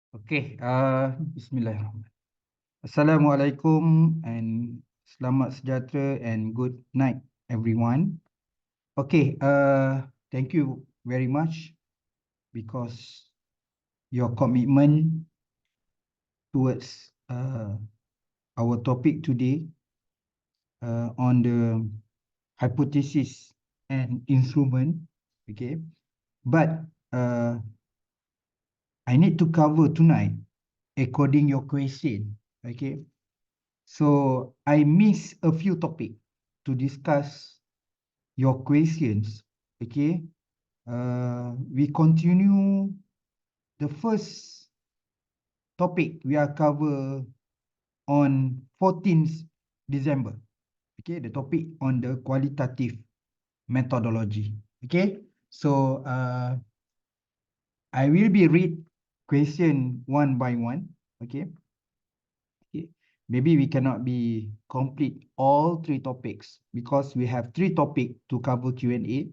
Bismillahirrahmanirrahim. Assalamualaikum and selamat sejahtera and good night everyone. Thank you very much because your commitment towards our topic today on the hypothesis and instrument. Okay, but I need to cover tonight according your question. Okay, so I miss a few topic to discuss your questions. Okay, we continue the first topic we are cover on 14th December. Okay, the topic on the qualitative methodology. Okay, so I will be read question one by one. Okay. Okay. Maybe we cannot be complete all three topics because we have three topic to cover Q&A.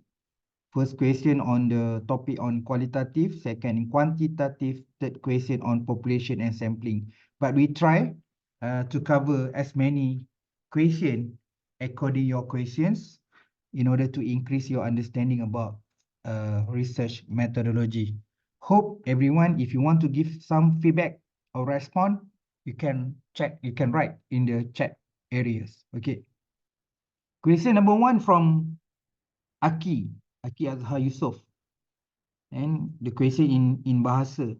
First question on the topic on qualitative, second quantitative, third question on population and sampling. But we try to cover as many question according your questions in order to increase your understanding about research methodology. Hope everyone, if you want to give some feedback or respond, you can write in the chat areas. Okay. Question number one from Aki Azhar Yusof. And the question in bahasa.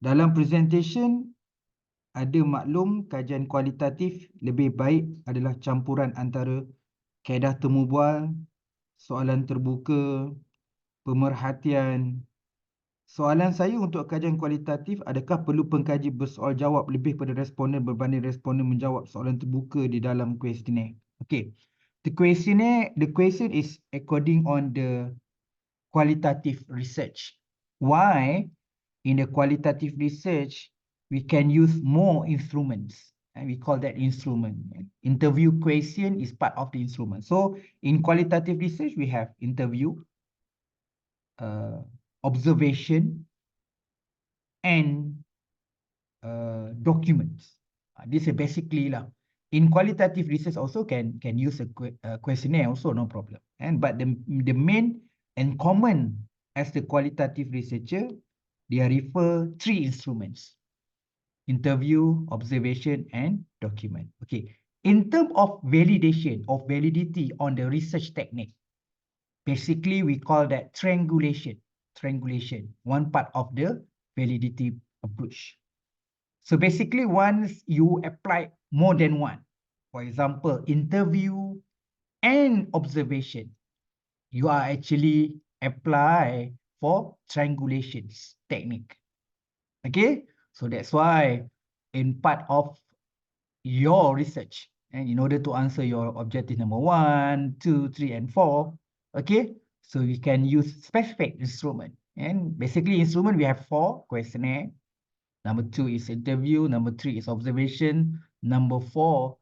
Dalam presentation, ada maklum kajian kualitatif lebih baik adalah campuran antara kaedah temu bual, soalan terbuka, pemerhatian. Soalan saya untuk kajian kualitatif, adakah perlu pengkaji bersoal jawab lebih pada responden berbanding responden menjawab soalan terbuka di dalam kuesioner? Okay. The question is according on the qualitative research. Why? In the qualitative research, we can use more instruments, and we call that instrument. Interview question is part of the instrument. So in qualitative research, we have interview, observation, and documents. This is basically lah. In qualitative research also can use a questionnaire also, no problem. But the main and common as the qualitative researcher, they refer three instruments: interview, observation, and document. Okay. In terms of validation of validity on the research technique, basically we call that triangulation. Triangulation, one part of the validity approach. So basically, once you apply more than one, for example, interview and observation, you are actually apply for triangulations technique. Okay, so that's why in part of your research, and in order to answer your objective number 1, 2, 3, and 4, okay, so we can use specific instrument. And basically instrument, we have 4: questionnaire, number 2 is interview, number 3 is observation, number 4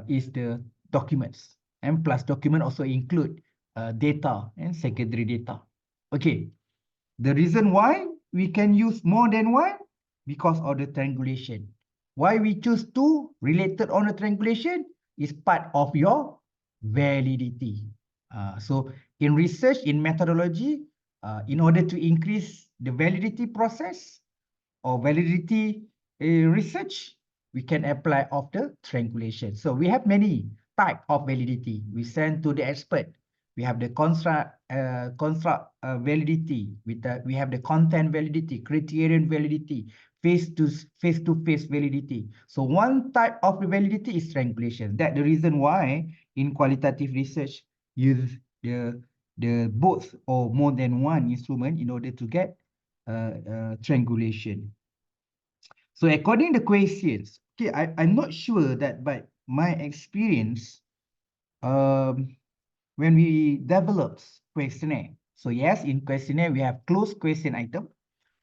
is the documents. And plus document also include data and secondary data. Okay, the reason why we can use more than one, because of the triangulation. Why we choose 2 related on the triangulation is part of your validity. So in research, in methodology, in order to increase the validity process or validity research, we can apply of the triangulation. So we have many type of validity. We send to the expert. We have the construct validity. We have the content validity, criterion validity, face-to-face validity. So one type of validity is triangulation. That's the reason why in qualitative research use the both or more than one instrument in order to get triangulation. So according to the questions, okay, I'm not sure that by my experience, when we develop questionnaire, so yes, in questionnaire, we have closed question item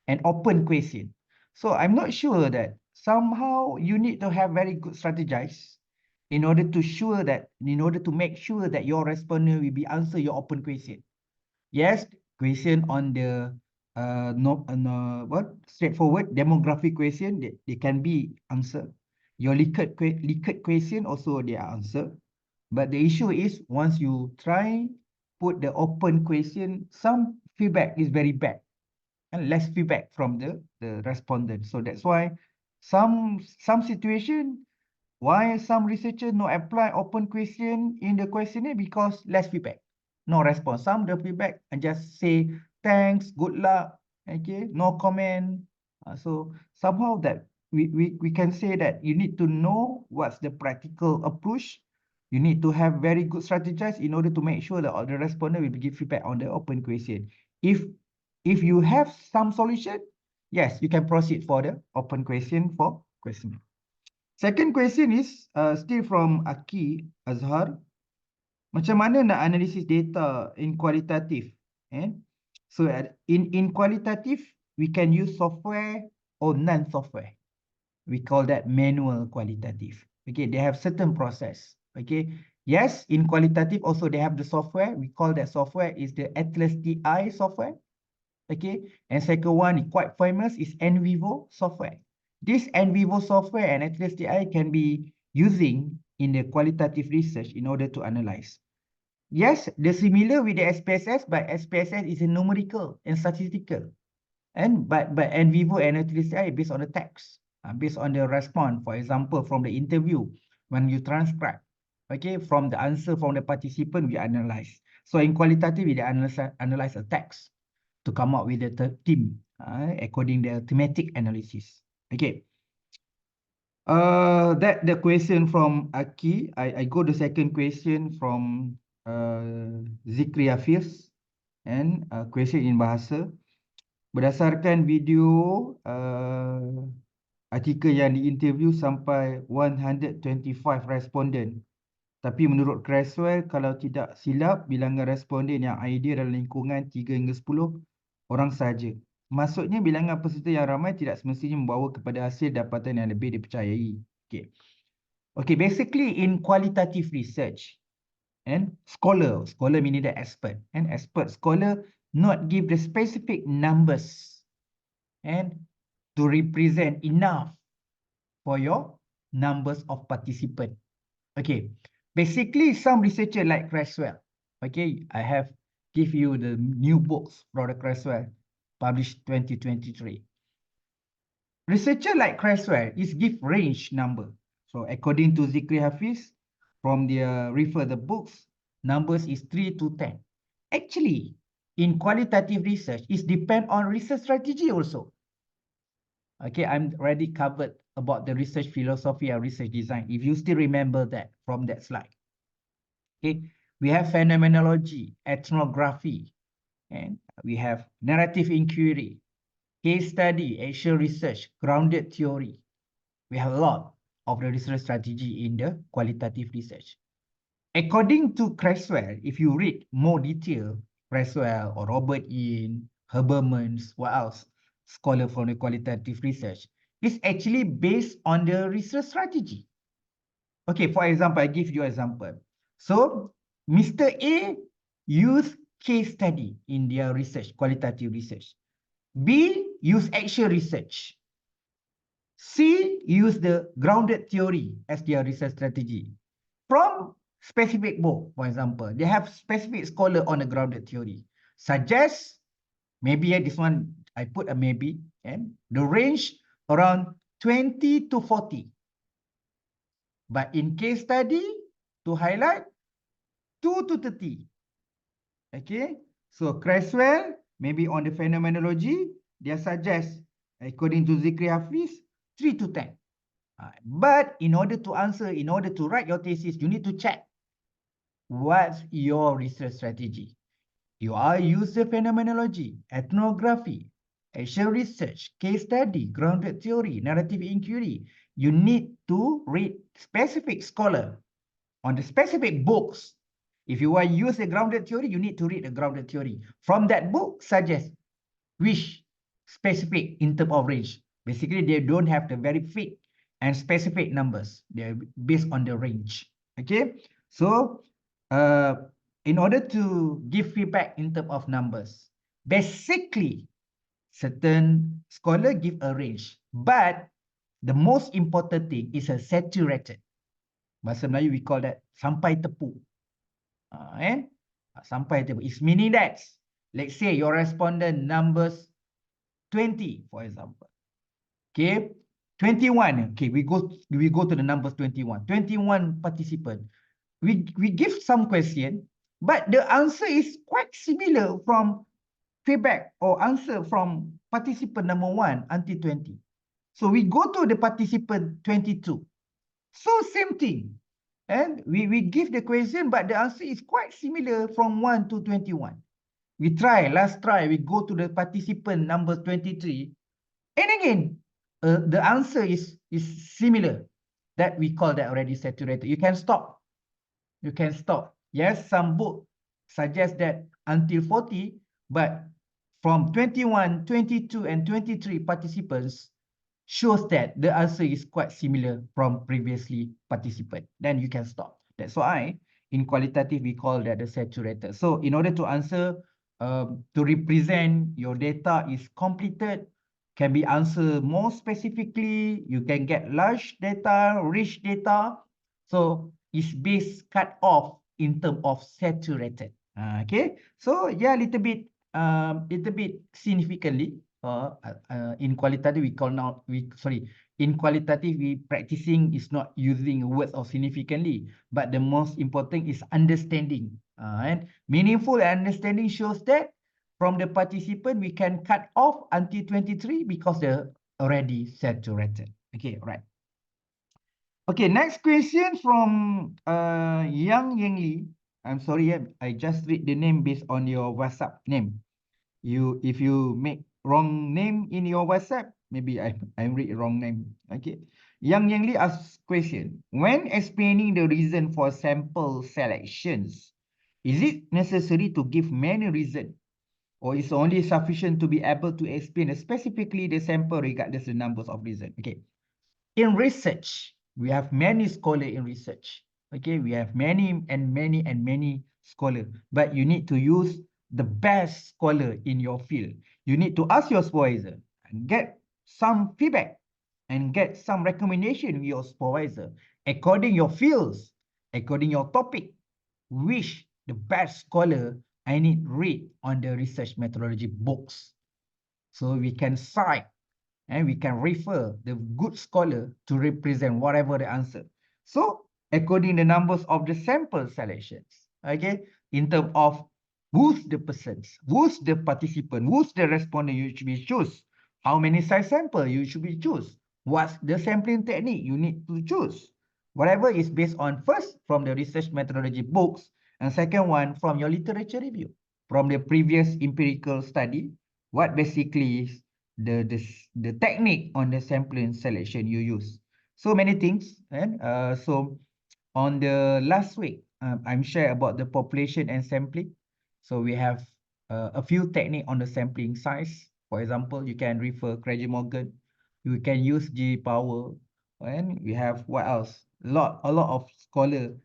and open question. So I'm not sure that somehow you need to have very good strategize in order to make sure that your respondent will be answer your open question. Yes, question on the straightforward demographic question, they can be answered. Your Likert question also they are answered. But the issue is once you try put the open question, some feedback is very bad and less feedback from the respondent. So that's why some situation why some researchers not apply open question in the questionnaire because less feedback, no response. Some the feedback and just say thanks, good luck, okay, no comment. So somehow that we can say that you need to know what's the practical approach. You need to have very good strategize in order to make sure that all the respondent will give feedback on the open question. If you have some solution, yes, you can proceed for the open question for questionnaire. Second question is still from Aki Azhar. Macam mana nak analisis data in qualitative? Eh? So in qualitative, we can use software or non-software. We call that manual qualitative. Okay, they have certain process. Okay, yes, in qualitative also they have the software. We call that software is the Atlas TI software. Okay, and second one quite famous is NVivo software. This NVivo software and Atlas TI can be using in the qualitative research in order to analyze. Yes, they're similar with the SPSS, but SPSS is a numerical and statistical. And but NVivo and Atlas TI based on the text, based on the response. For example, from the interview, when you transcribe, okay, from the answer from the participant, we analyze. So in qualitative, we analyze a text to come up with the theme according to the thematic analysis. Okay. That the question from Aki. I go the second question from Zikri Hafiz and question in bahasa. Berdasarkan video artikel yang diinterview sampai 125 responden. Tapi menurut Creswell, kalau tidak silap, bilangan responden yang ideal dalam lingkungan 3 hingga 10 orang saja. Maksudnya bilangan peserta yang ramai tidak semestinya membawa kepada hasil dapatan yang lebih dipercayai. Okay. Okay, basically in qualitative research, and scholar meaning the expert, and expert scholar not give the specific numbers and to represent enough for your numbers of participant. Okay, basically some researcher like Creswell, okay, I have give you the new books from the Creswell published 2023. Researcher like Creswell is give range number. So according to Zikri Hafiz, from the refer the books, numbers is 3 to 10. Actually, in qualitative research, it depend on research strategy also. Okay, I'm already covered about the research philosophy and research design. If you still remember that from that slide. Okay, we have phenomenology, ethnography, and we have narrative inquiry, case study, actual research, grounded theory. We have a lot of the research strategy in the qualitative research. According to Creswell, if you read more detail, Creswell or Robert Yin, Herbermans, what else? Scholar from the qualitative research, is actually based on the research strategy. Okay, for example, I give you an example. So, Mr. A used case study in their research, qualitative research. B use actual research. C use the grounded theory as their research strategy. From specific book, for example, they have specific scholar on the grounded theory. Suggest, maybe this one, I put a maybe, and the range around 20 to 40. But in case study, to highlight, 2 to 30. Okay, so Creswell, maybe on the phenomenology, they suggest, according to Zikri Hafiz, 3 to 10. But in order to answer, in order to write your thesis, you need to check what's your research strategy. You are use the phenomenology, ethnography, actual research, case study, grounded theory, narrative inquiry. You need to read specific scholar on the specific books. If you want to use the grounded theory, you need to read the grounded theory. From that book, suggest which specific in terms of range. Basically, they don't have the very fixed and specific numbers. They're based on the range. Okay, so in order to give feedback in terms of numbers, basically certain scholar give a range, but the most important thing is a saturated. Bahasa Melayu we call that sampai tepu. Sampai tepu. It's meaning that, let's say your respondent numbers 20, for example. Okay, 21. Okay, we go to the numbers 21. 21 participant. We give some question, but the answer is quite similar from feedback or answer from participant number 1 until 20. So we go to the participant 22. So same thing. And we give the question, but the answer is quite similar from 1 to 21. We try, last try, we go to the participant number 23. And again, the answer is similar. That we call that already saturated. You can stop. You can stop. Yes, some book suggest that until 40, but from 21, 22, and 23 participants shows that the answer is quite similar from previously participant. Then you can stop. That's why in qualitative we call that the saturated. So in order to answer, to represent your data is completed, can be answered more specifically, you can get large data, rich data. So it's based cut off in terms of saturated. Okay, so yeah, little bit significantly. In qualitative we call now in qualitative we practicing is not using words of significantly, but the most important is understanding. And meaningful understanding shows that from the participant we can cut off until 23 because they're already saturated. Okay, right. Okay, next question from Yang Yengli. I'm sorry, I just read the name based on your WhatsApp name. If you make wrong name in your WhatsApp, maybe I read wrong name. Okay. Yang Yengli asks question. When explaining the reason for sample selections, is it necessary to give many reasons, or is only sufficient to be able to explain specifically the sample regardless the numbers of reasons? Okay. In research, we have many scholars in research. Okay, we have many scholars, but you need to use the best scholar in your field. You need to ask your supervisor and get some feedback and get some recommendation with your supervisor according your fields, according your topic, which the best scholar I need read on the research methodology books. So we can cite and we can refer the good scholar to represent whatever the answer. So according the numbers of the sample selections, okay, in terms of who's the persons, who's the participant, who's the respondent you should be choose, how many size sample you should be choose, what's the sampling technique you need to choose. Whatever is based on first from the research methodology books, and second one from your literature review, from the previous empirical study, what basically is the technique on the sampling selection you use. So many things. And so on the last week, I'm share about the population and sampling. So we have a few technique on the sampling size. For example, you can refer Craig Morgan. You can use G power. And we have what else? A lot of scholar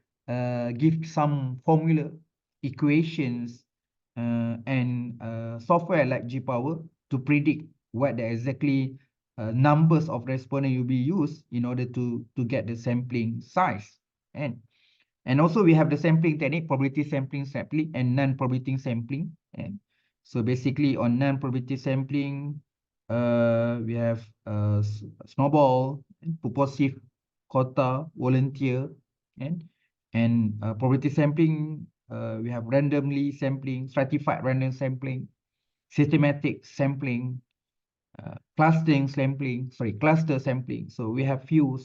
give some formula, equations, and software like G power to predict what the exactly numbers of respondent will be used in order to get the sampling size. And also we have the sampling technique, probability sampling, and non-probability sampling. And so basically on non-probability sampling, we have snowball, purposive, quota, volunteer, and probability sampling. We have randomly sampling, stratified random sampling, systematic sampling, cluster sampling. So we have few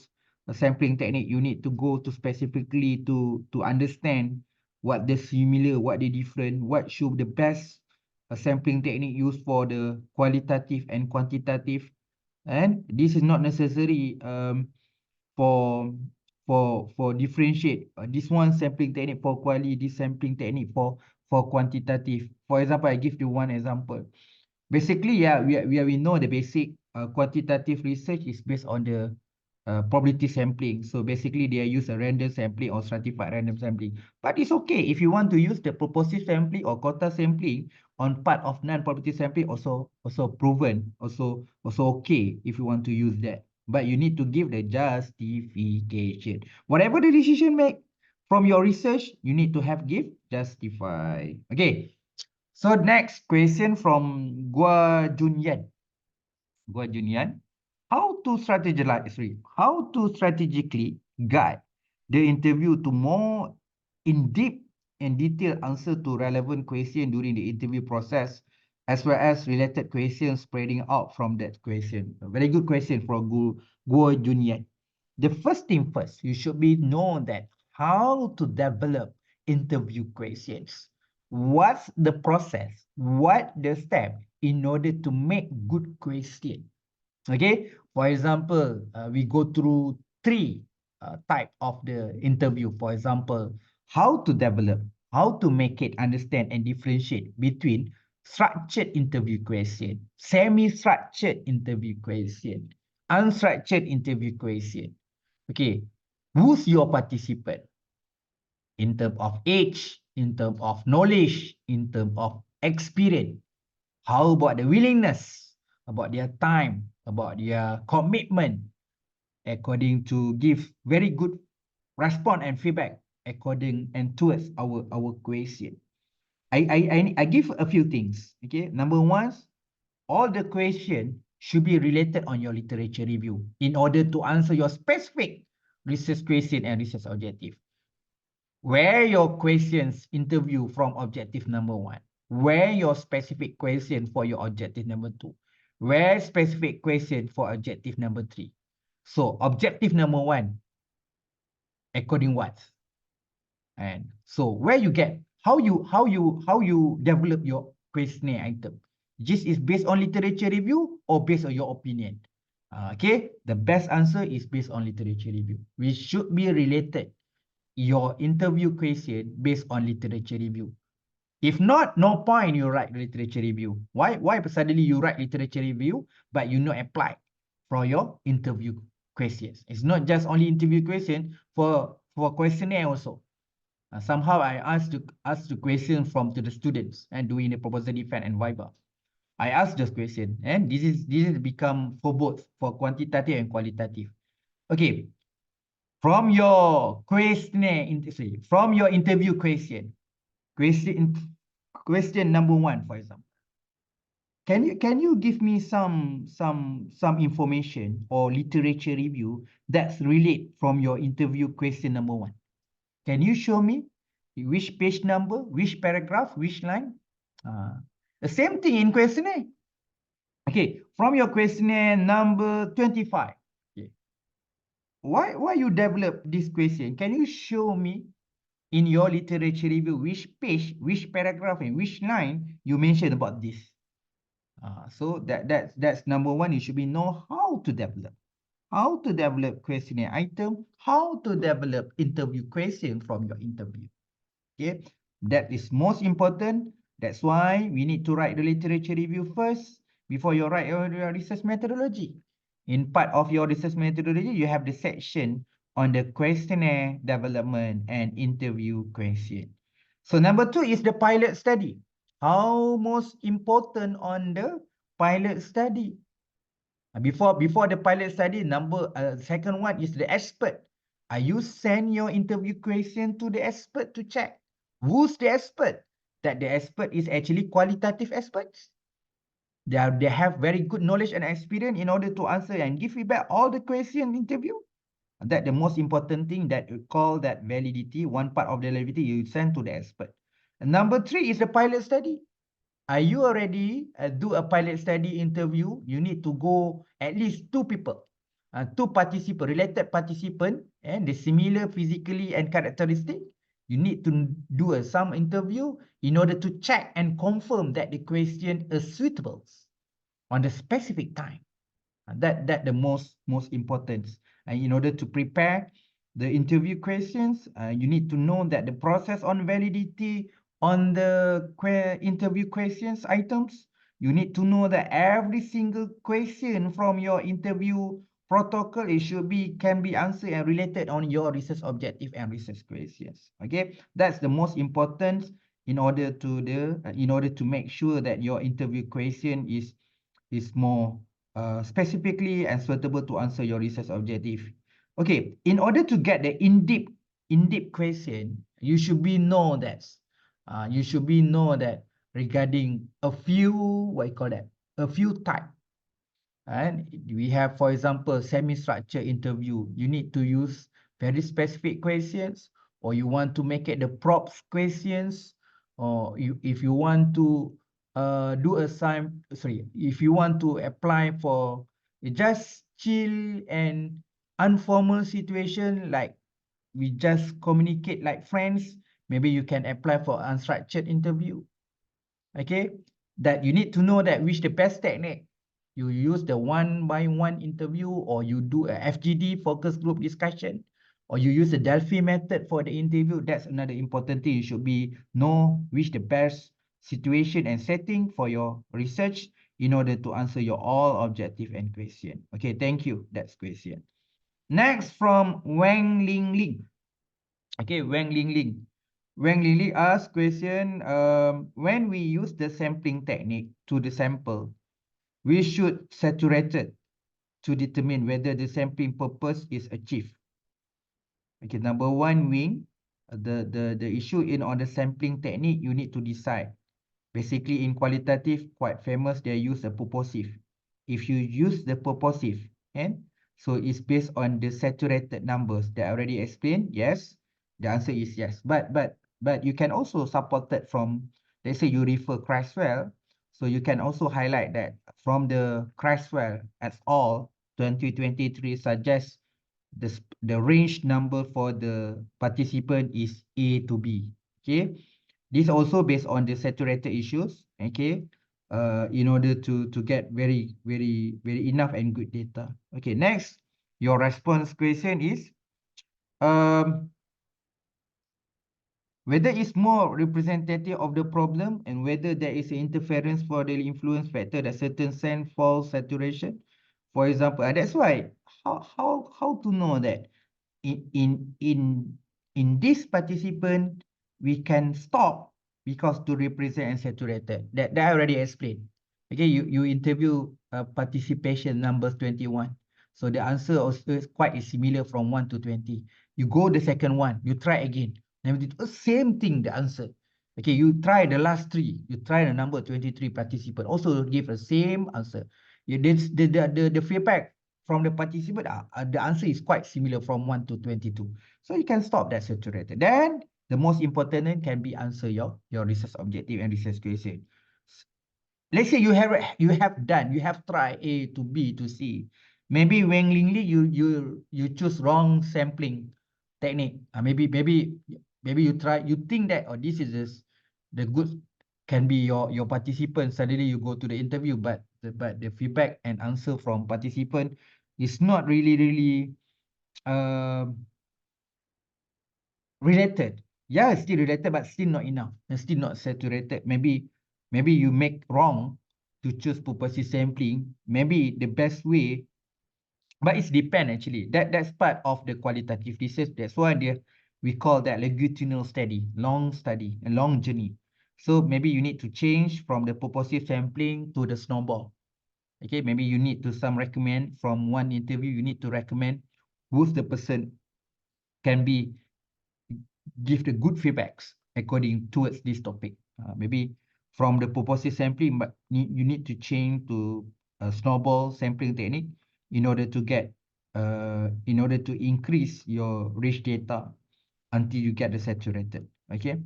sampling technique you need to go to specifically to understand what the similar, what the different, what should the best sampling technique used for the qualitative and quantitative. And this is not necessary for differentiate this one sampling technique for quality, this sampling technique for quantitative. For example, I give you one example. Basically, yeah, we know the basic quantitative research is based on the probability sampling. So basically they use a random sampling or stratified random sampling. But it's okay if you want to use the purposive sampling or quota sampling on part of non-probability sampling, also proven, also okay if you want to use that. But you need to give the justification. Whatever the decision make from your research, you need to have give justify. Okay. So next question from Gua Junyan. Gua Junyan. How to strategically guide the interview to more in-depth and detailed answer to relevant question during the interview process, as well as related questions spreading out from that question. A very good question from Guo Junyan. The first thing first, you should be know that how to develop interview questions. What's the process? What the step in order to make good question? Okay, for example, we go through three type of the interview. For example, how to develop, how to make it understand and differentiate between structured interview question, semi-structured interview question, unstructured interview question. Okay, who's your participant in terms of age, in terms of knowledge, in terms of experience? How about the willingness, about their time, about their commitment, according to give very good response and feedback according and towards our question. I give a few things. Okay, number one, all the question should be related on your literature review in order to answer your specific research question and research objective. Where your questions interview from objective number one, where your specific question for your objective number two, where specific question for objective number three. So objective number one, according what? And so where you get, how you develop your questionnaire item. This is based on literature review or based on your opinion. Okay, the best answer is based on literature review. We should be related your interview question based on literature review. If not, no point you write literature review. Why suddenly you write literature review, but you not apply for your interview questions? It's not just only interview question, for questionnaire also. Somehow I ask the question from to the students and doing the proposal defense and viva. I ask this question, and this is become for both, for quantitative and qualitative. Okay, from your questionnaire, from your interview question number one, for example, can you give me some information or literature review that's relate from your interview question number one? Can you show me which page number, which paragraph, which line? The same thing in questionnaire. Okay, from your questionnaire number 25. Okay. Why you develop this question? Can you show me in your literature review which page, which paragraph, and which line you mentioned about this? So that's number one. You should be know how to develop. How to develop questionnaire item, how to develop interview question from your interview. Okay, that is most important. That's why we need to write the literature review first before you write your research methodology. In part of your research methodology, you have the section on the questionnaire development and interview question. So number two is the pilot study. How most important on the pilot study? Before the pilot study, second one is the expert. Are you send your interview question to the expert to check? Who's the expert? That the expert is actually qualitative experts. They have very good knowledge and experience in order to answer and give feedback all the question interview. That the most important thing that you call that validity. One part of the validity you send to the expert. And number three is the pilot study. Are you already do a pilot study interview? You need to go at least two people, two participant, related participant, and the similar physically and characteristic. You need to do some interview in order to check and confirm that the question is suitable on the specific time. That the most important. In order to prepare the interview questions, you need to know that the process on validity on the interview questions items, you need to know that every single question from your interview protocol, it should be, can be answered and related on your research objective and research questions. Okay, that's the most important in order to make sure that your interview question is more specifically and suitable to answer your research objective. Okay, in order to get the in-depth question, you should be know that regarding a few, what you call that, a few type. And we have, for example, semi-structured interview. You need to use very specific questions, or you want to make it the props questions, or if you want to if you want to apply for just chill and informal situation, like we just communicate like friends, maybe you can apply for unstructured interview. Okay, that you need to know that which the best technique. You use the one-by-one interview, or you do a FGD, focus group discussion, or you use the Delphi method for the interview. That's another important thing. You should be know which the best situation and setting for your research in order to answer your all objective and question. Okay, thank you. That's question. Next from Wang Ling Ling. Okay, Wang Ling Ling. Wang Ling Ling asked question, when we use the sampling technique to the sample, we should saturate it to determine whether the sampling purpose is achieved. Okay, number one, Wing, the issue in on the sampling technique, you need to decide. Basically, in qualitative, quite famous, they use a purposive. If you use the purposive, and so it's based on the saturated numbers that I already explained, yes, the answer is yes. But you can also support that from, let's say you refer Creswell, so you can also highlight that from the Creswell et al. 2023 suggests the range number for the participant is A to B. Okay. This also based on the saturated issues, okay, in order to get very enough and good data. Okay, next, your response question is, um, whether it's more representative of the problem and whether there is an interference for the influence factor that certain sand falls saturation. For example, that's why how to know that in this participant, we can stop because to represent and saturated. That I already explained. Okay, you interview participation numbers 21. So the answer also is quite similar from 1 to 20. You go the second one, you try again. Then same thing, the answer. Okay, you try the last three, you try the number 23 participant, also give the same answer. The feedback from the participant, the answer is quite similar from 1 to 22. So you can stop that saturated. Then the most important thing can be answer your research objective and research question. Let's say you have tried A to B to C. Maybe Wang Lingli, you choose wrong sampling technique. Maybe you think that, oh, this is the good can be your participant. Suddenly you go to the interview, but the feedback and answer from participant is not really um related. Yeah, it's still related, but still not enough. And still not saturated. Maybe you make wrong to choose purposive sampling. Maybe the best way, but it's depend actually. That's part of the qualitative research. That's why we call that longitudinal study, a long journey. So maybe you need to change from the purposive sampling to the snowball. Okay, maybe you need to recommend from one interview, you need to recommend who's the person can be give the good feedbacks according towards this topic. Maybe from the purposive sampling, but you need to change to a snowball sampling technique in order to get, in order to increase your rich data until you get the saturated. Okay.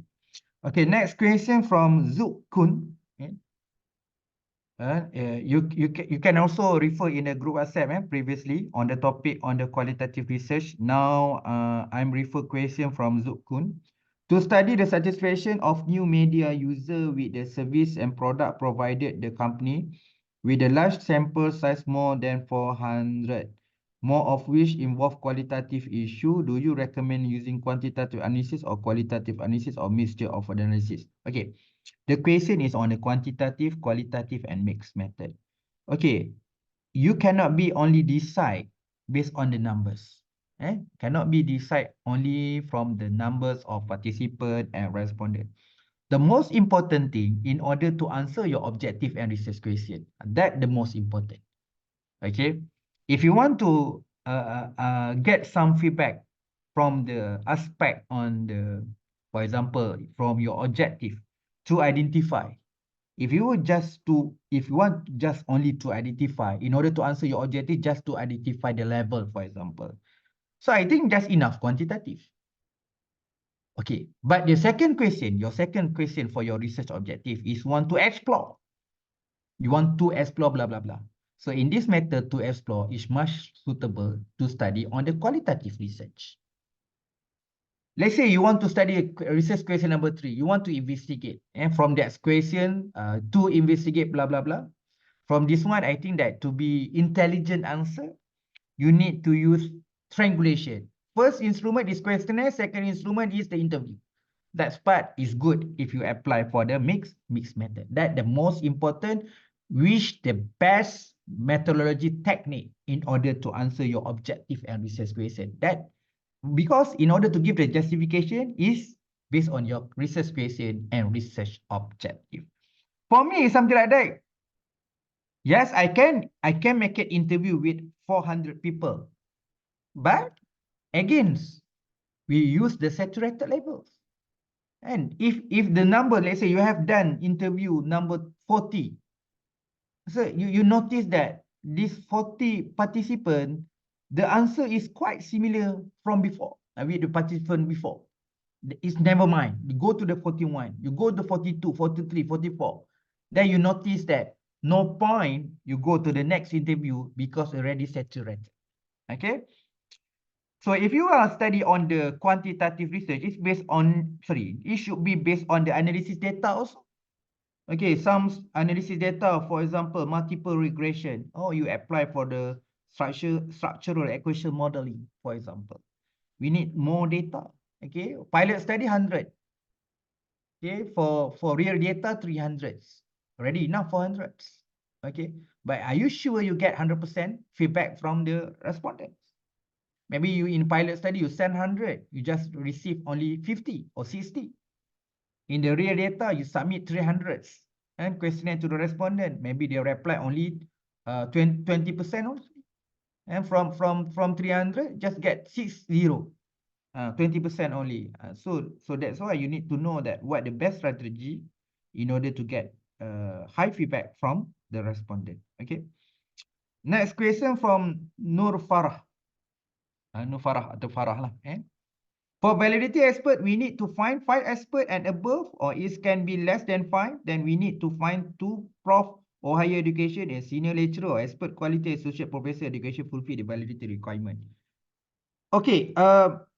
Okay. Next question from Zuk Kun. Okay. You can also refer in a group WhatsApp previously on the topic on the qualitative research. Now I'm refer question from Zukun. To study the satisfaction of new media user with the service and product provided the company with a large sample size more than 400, more of which involve qualitative issue, do you recommend using quantitative analysis or qualitative analysis or mixture of analysis? Okay. The question is on the quantitative, qualitative, and mixed method. Okay, you cannot be only decide based on the numbers. Cannot be decide only from the numbers of participant and respondent. The most important thing in order to answer your objective and research question, that the most important. Okay, if you want to get some feedback from the aspect on the, for example, from your objective to identify. If you want just only to identify, in order to answer your objective, just to identify the level, for example. So I think that's enough quantitative. Okay, but the second question, your second question for your research objective is want to explore. You want to explore blah, blah, blah. So in this method, to explore is much suitable to study on the qualitative research. Let's say you want to study research question number 3. You want to investigate. And from that question, to investigate blah, blah, blah. From this one, I think that to be intelligent answer, you need to use triangulation. First instrument is questionnaire. Second instrument is the interview. That part is good if you apply for the mixed method. That the most important, which the best methodology technique in order to answer your objective and research question. That because in order to give the justification is based on your research question and research objective. For me, it's something like that. Yes, I can make an interview with 400 people. But again, we use the saturated levels. And if the number, let's say you have done interview number 40, so you notice that this 40 participant, the answer is quite similar from before, with the participant before. It's never mind. You go to the 41, you go to 42, 43, 44. Then you notice that no point you go to the next interview because already saturated. Okay? So if you are study on the quantitative research, it's based on, it should be based on the analysis data also. Okay, some analysis data, for example, multiple regression. Oh, you apply for the structural equation modeling, for example. We need more data. Okay, pilot study 100. Okay, for real data 300. Already enough 400. Okay, but are you sure you get 100% feedback from the respondents? Maybe you in pilot study, you send 100, you just receive only 50 or 60. In the real data, you submit 300 and questionnaire to the respondent. Maybe they reply only 20% only. And from 300, just get 60, 20% only. So that's why you need to know that what the best strategy in order to get high feedback from the respondent. Okay. Next question from Nur Farah. Nur Farah atau Farah lah. For validity expert, we need to find 5 expert and above, or it can be less than 5. Then we need to find 2 prof or higher education, a senior lecturer or expert quality associate professor education fulfill the validity requirement. Okay,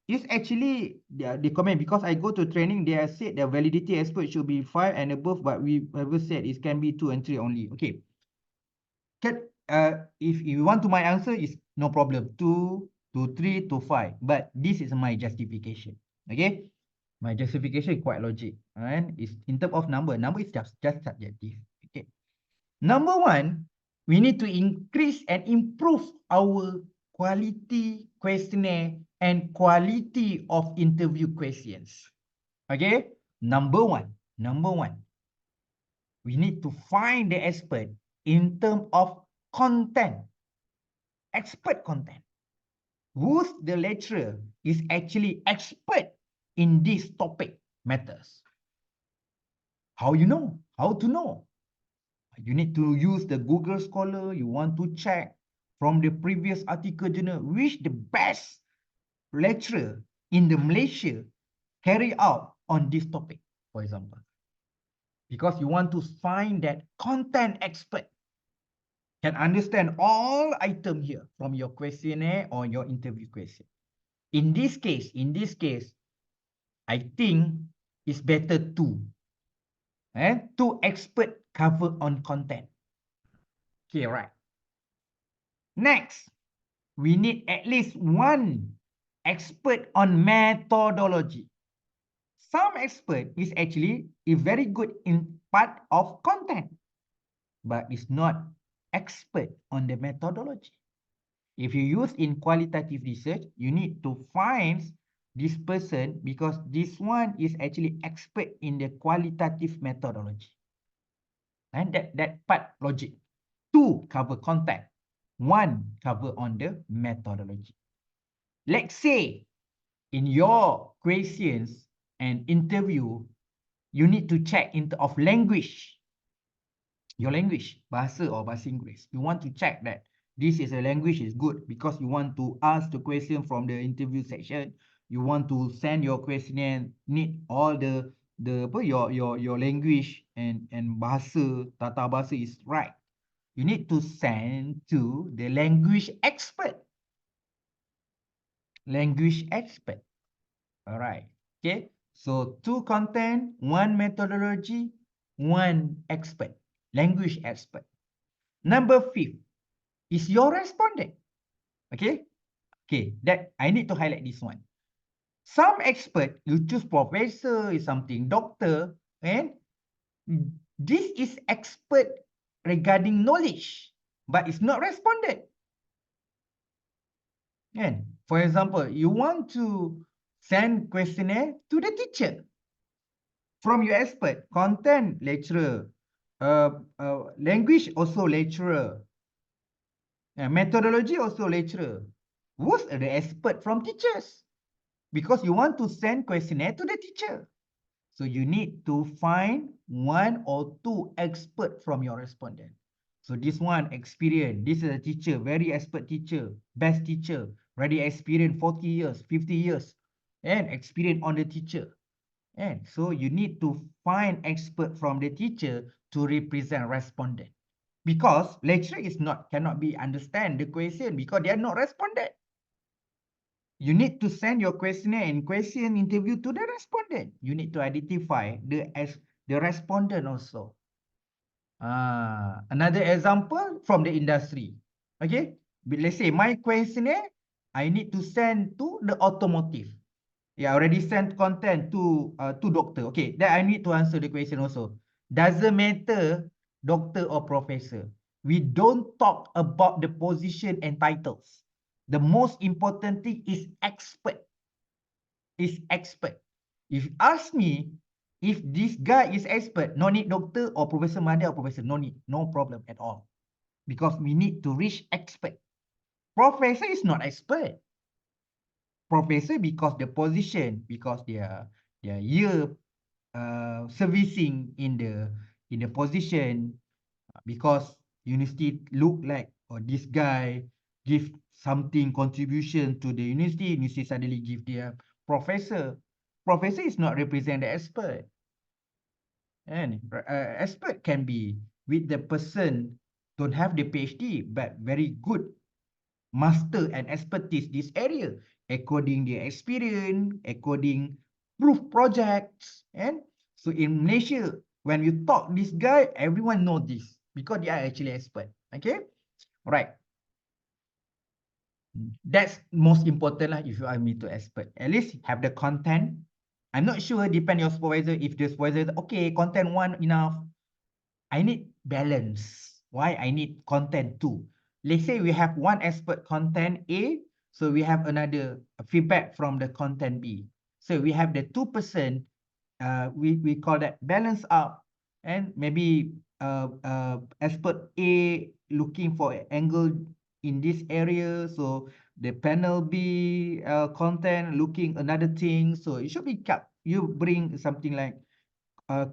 it's actually the comment because I go to training, they have said the validity expert should be 5 and above, but we ever said it can be 2 and 3 only. Okay. If you want to my answer is no problem. 2 to 3 to 5. But this is my justification. Okay. My justification is quite logic. And it's in terms of number. Number is just subjective. Okay. Number 1, we need to increase and improve our quality questionnaire and quality of interview questions. Okay. Number one, we need to find the expert in terms of content, expert content. Who's the lecturer is actually expert in this topic matters. How you know? How to know? You need to use the Google Scholar. You want to check from the previous article journal which the best lecturer in the Malaysia carry out on this topic, for example. Because you want to find that content expert can understand all item here from your questionnaire or your interview question. In this case, I think it's better two expert cover on content. Okay, right. Next, we need at least 1 expert on methodology. Some expert is actually very good in part of content, but is not expert on the methodology. If you use in qualitative research, you need to find this person because this one is actually expert in the qualitative methodology. And that part logic. Two cover content. One cover on the methodology. Let's say in your questions and interview, you need to check into of language. Your language, bahasa or bahasa Inggeris. You want to check that this is a language is good because you want to ask the question from the interview section. You want to send your questionnaire, need all the your language and bahasa, tata bahasa is right. You need to send to the language expert. Language expert. All right. Okay. So two content, one methodology, one expert, language expert. Number 5 is your respondent. Okay. Okay. That I need to highlight this one. Some expert, you choose professor is something, doctor, and this is expert regarding knowledge, but it's not respondent. And for example, you want to send questionnaire to the teacher from your expert, content lecturer, language also lecturer, methodology also lecturer. Who's the expert from teachers? Because you want to send questionnaire to the teacher. So you need to find one or two expert from your respondent. So this one experience, this is a teacher, very expert teacher, best teacher, already experienced 40 years, 50 years, and experience on the teacher. And so you need to find expert from the teacher to represent respondent. Because lecturer is not, cannot be understand the question because they are not respondent. You need to send your questionnaire and question interview to the respondent. You need to identify the respondent also. Another example from the industry. Okay, let's say my questionnaire, I need to send to the automotive. Yeah, I already sent content to doctor. Okay, then I need to answer the question also. Doesn't matter doctor or professor. We don't talk about the position and titles. The most important thing is expert. Is expert. If you ask me, if this guy is expert, no need doctor or Professor Mada or Professor, no need, no problem at all. Because we need to reach expert. Professor is not expert. Professor because the position, because their year servicing in the position, because university look like or this guy give something contribution to the university suddenly give their professor. Professor is not represent the expert. And expert can be with the person don't have the PhD but very good master and expertise this area according their experience, according proof projects. And so in Malaysia, when you talk this guy, everyone know this because they are actually expert. Okay, right. That's most important lah if you are me to expert. At least have the content. I'm not sure, depend your supervisor. If the supervisor, okay, content one enough. I need balance. Why I need content two? Let's say we have one expert content A, so we have another feedback from the content B. So we have the 2%, we call that balance out, and maybe expert A looking for an angle in this area, so the panel B content looking another thing, so it should be cut. You bring something like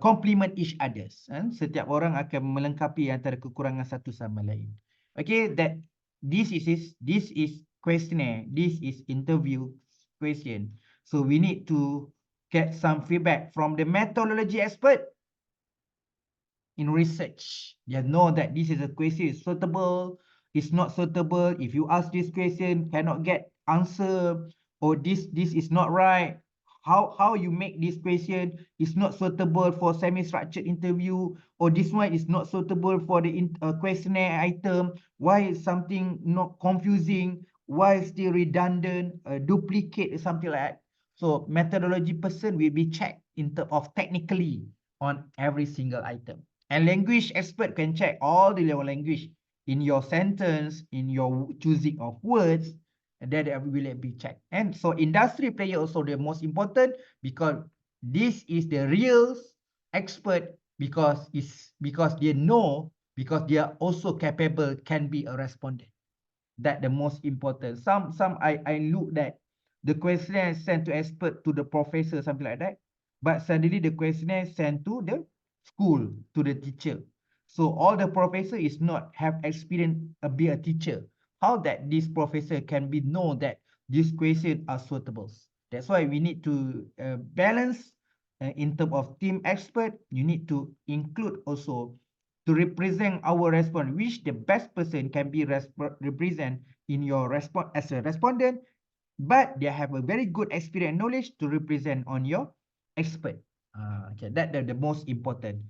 complement each others. Setiap orang akan melengkapi antara kekurangan satu sama lain. Okay, that this is questionnaire, this is interview question. So we need to get some feedback from the methodology expert in research. They know that this is a question is suitable, it's not suitable. If you ask this question, cannot get answer, or this is not right. How you make this question is not suitable for semi-structured interview, or this one is not suitable for the questionnaire item. Why is something not confusing? Why is still redundant, duplicate, or something like that? So methodology person will be checked in terms of technically on every single item. And language expert can check all the level language. in your sentence, in your choosing of words, and that will be checked. And so industry player also the most important because this is the real expert because they know because they are also capable can be a respondent. That the most important. Some I look that the questionnaire sent to expert to the professor something like that, but suddenly the questionnaire sent to the school to the teacher. So all the professor is not have experience be a teacher. How that this professor can be know that these questions are suitable. That's why we need to balance in terms of team expert. You need to include also to represent our response, which the best person can be represent in your response as a respondent, but they have a very good experience and knowledge to represent on your expert. Okay, that the most important.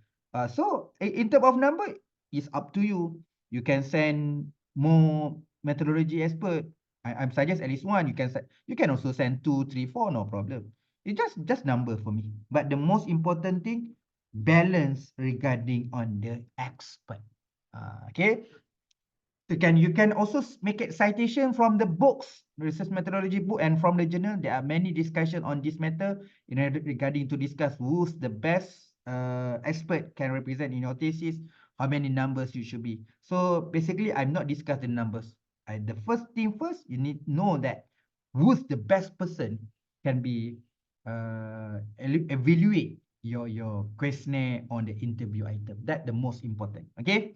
So in terms of number, it's up to you. You can send more methodology expert. I'm suggest at least one. You can also send 2, 3, 4, no problem. It's just number for me. But the most important thing, balance regarding on the expert. Okay. You can also make it citation from the books, research methodology book, and from the journal. There are many discussion on this matter regarding to discuss who's the best expert can represent in your thesis, how many numbers you should be. So basically, I'm not discussing numbers. The first thing first, you need to know that who's the best person can be evaluate your questionnaire on the interview item. That the most important. Okay.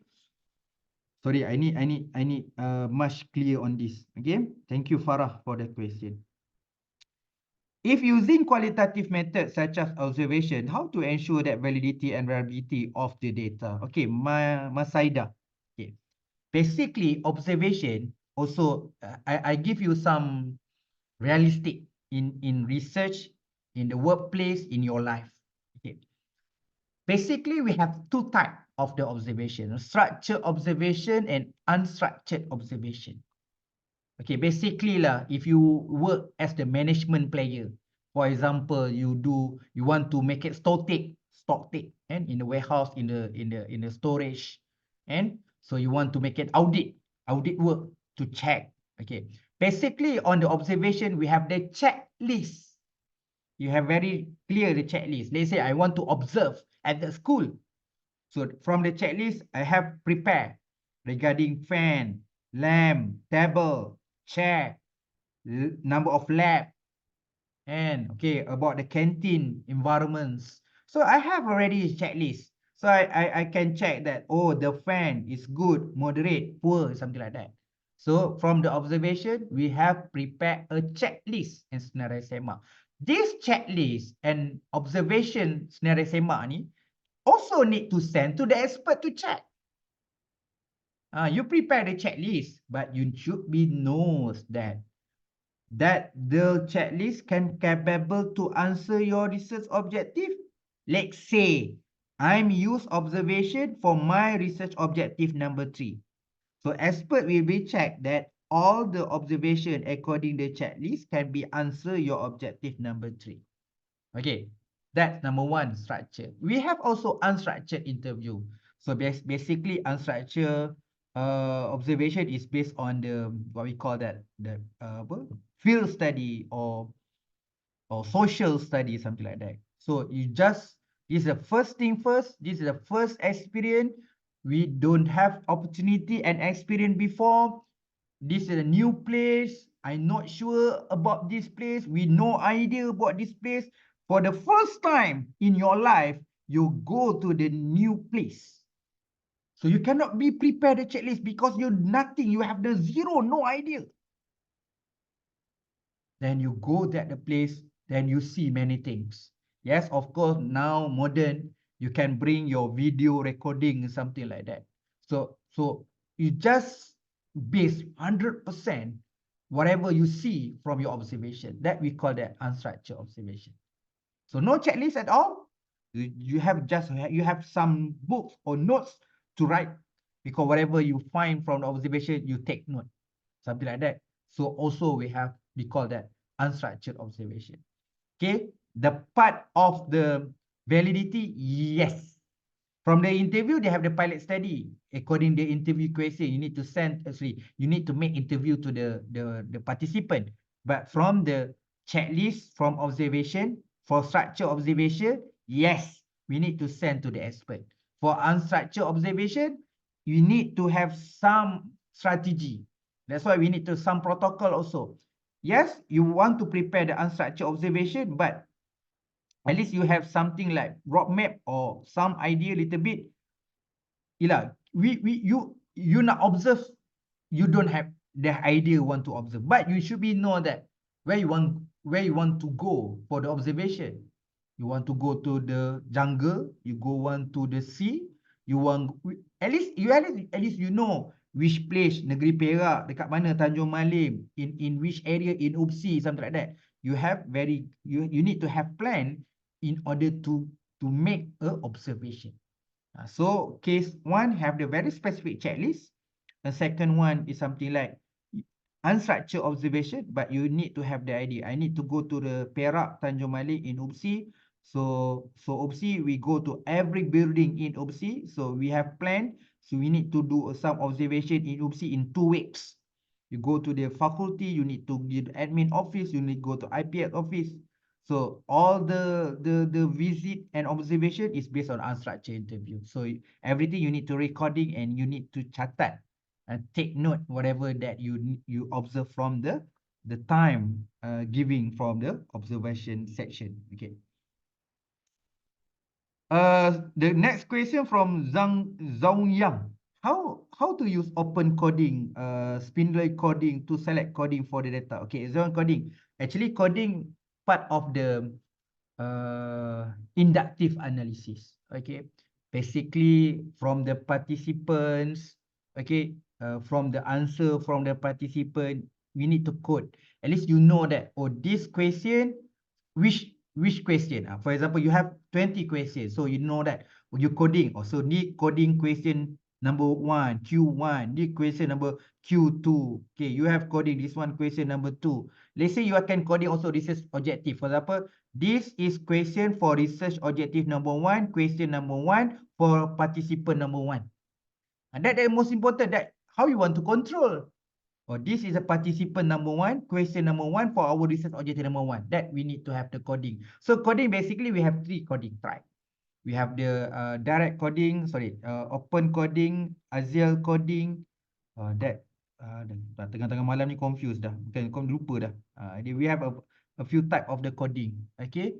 Sorry, I need much clear on this. Okay. Thank you, Farah, for the question. If using qualitative methods such as observation, how to ensure that validity and reliability of the data? Okay, Masaida. Okay. Basically, observation also, I give you some realistic in research, in the workplace, in your life. Okay. Basically, we have two types of the observation, structured observation and unstructured observation. Okay, basically lah, if you work as the management player, for example, you want to make it stock take, and in the warehouse, in the storage, and so you want to make it audit work to check. Okay, basically on the observation, we have the checklist. You have very clear the checklist. Let's say I want to observe at the school. So from the checklist, I have prepared regarding fan, lamp, table, chair, number of lab, and okay, about the canteen environments. So I have already a checklist. So I can check that, oh, the fan is good, moderate, poor, something like that. So from the observation, we have prepared a checklist and scenario semak. This checklist and observation scenario semak ni also need to send to the expert to check. You prepare the checklist, but you should be knows that the checklist can capable to answer your research objective. Let's say I'm use observation for my research objective number 3. So expert will be check that all the observation according the checklist can be answer your objective number 3. Okay, that's number 1 structure. We have also unstructured interview. So basically unstructured observation is based on the what we call that the field study or social study, something like that. So this is the first thing first. This is the first experience. We don't have opportunity and experience before. This is a new place. I'm not sure about this place. We no idea about this place. For the first time in your life, you go to the new place. So you cannot be prepared a checklist because you nothing. You have the zero, no idea. Then you go to the place, then you see many things. Yes, of course, now modern, you can bring your video recording, something like that. So you just base 100% whatever you see from your observation. That we call that unstructured observation. So no checklist at all. You have some books or notes to write because whatever you find from the observation, you take note, something like that. So also we call that unstructured observation. Okay, the part of the validity, yes, From the interview, they have the pilot study. According to the interview question, you need to you need to make interview to the participant. But from the checklist, from observation, for structured observation, yes, we need to send to the expert. For unstructured observation, you need to have some strategy. That's why we need to some protocol also. Yes, you want to prepare the unstructured observation, but at least you have something like roadmap or some idea little bit. Yelah, you nak observe, you don't have the idea want to observe, but you should be know that where you want to go for the observation. You want to go to the jungle, you go want to the sea, you want at least you know which place, Negeri Perak, dekat mana Tanjung Malim, in which area in UPSI, something like that. You need to have plan in order to make a observation. So case one have the very specific checklist. The second one is something like unstructured observation, but you need to have the idea. I need to go to the Perak Tanjung Malik in UPSI. So UPSI, we go to every building in UPSI. So we have planned. So we need to do some observation in UPSI in 2 weeks. You go to the faculty, you need to the admin office, you need to go to IPS office. So all the visit and observation is based on unstructured interview. So everything you need to recording and you need to catat and take note whatever that you observe from the time giving from the observation section. Okay. The next question from Zhang Yang. How to use open coding, spindle coding to select coding for the data? Okay, Zhang coding. Actually, coding part of the inductive analysis. Okay, basically from the participants. Okay, from the answer from the participant, we need to code. At least you know that, oh, this question, which question? For example, you have 20 questions, so you know that you coding. Also, need coding question number 1, Q1. Need question number Q2. Okay, you have coding this one question number 2. Let's say you can coding also research objective. For example, this is question for research objective number 1, question number 1 for participant number 1. And that is most important, that how you want to control. Oh, this is a participant number 1, question number 1 for our research objective number 1. That we need to have the coding. So coding, basically we have 3 coding type. We have the direct coding, open coding, Aziel coding. Tengah-tengah malam ni confused dah. Bukan, kau lupa dah. We have a few type of the coding. Okay.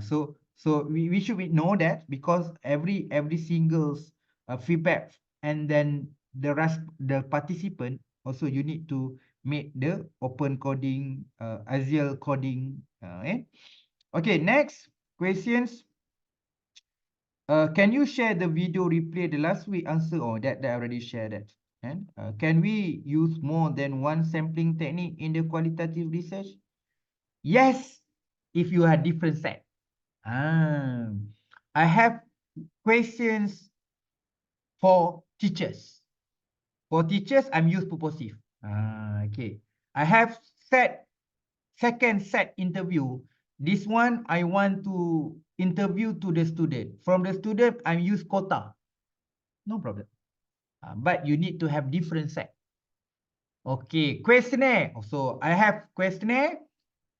So we should know that, because every single feedback, and then the participant also, you need to make the open coding, Aziel coding. Okay, next questions. Can you share the video replay the last week answer? Oh, that I already shared that. And can we use more than one sampling technique in the qualitative research? Yes, if you have different set. I have questions for teachers. For teachers, I'm use purposive. Okay. I have second set interview. This one, I want to interview to the student. From the student, I use quota. No problem. But you need to have different set. Okay, questionnaire. So I have questionnaire.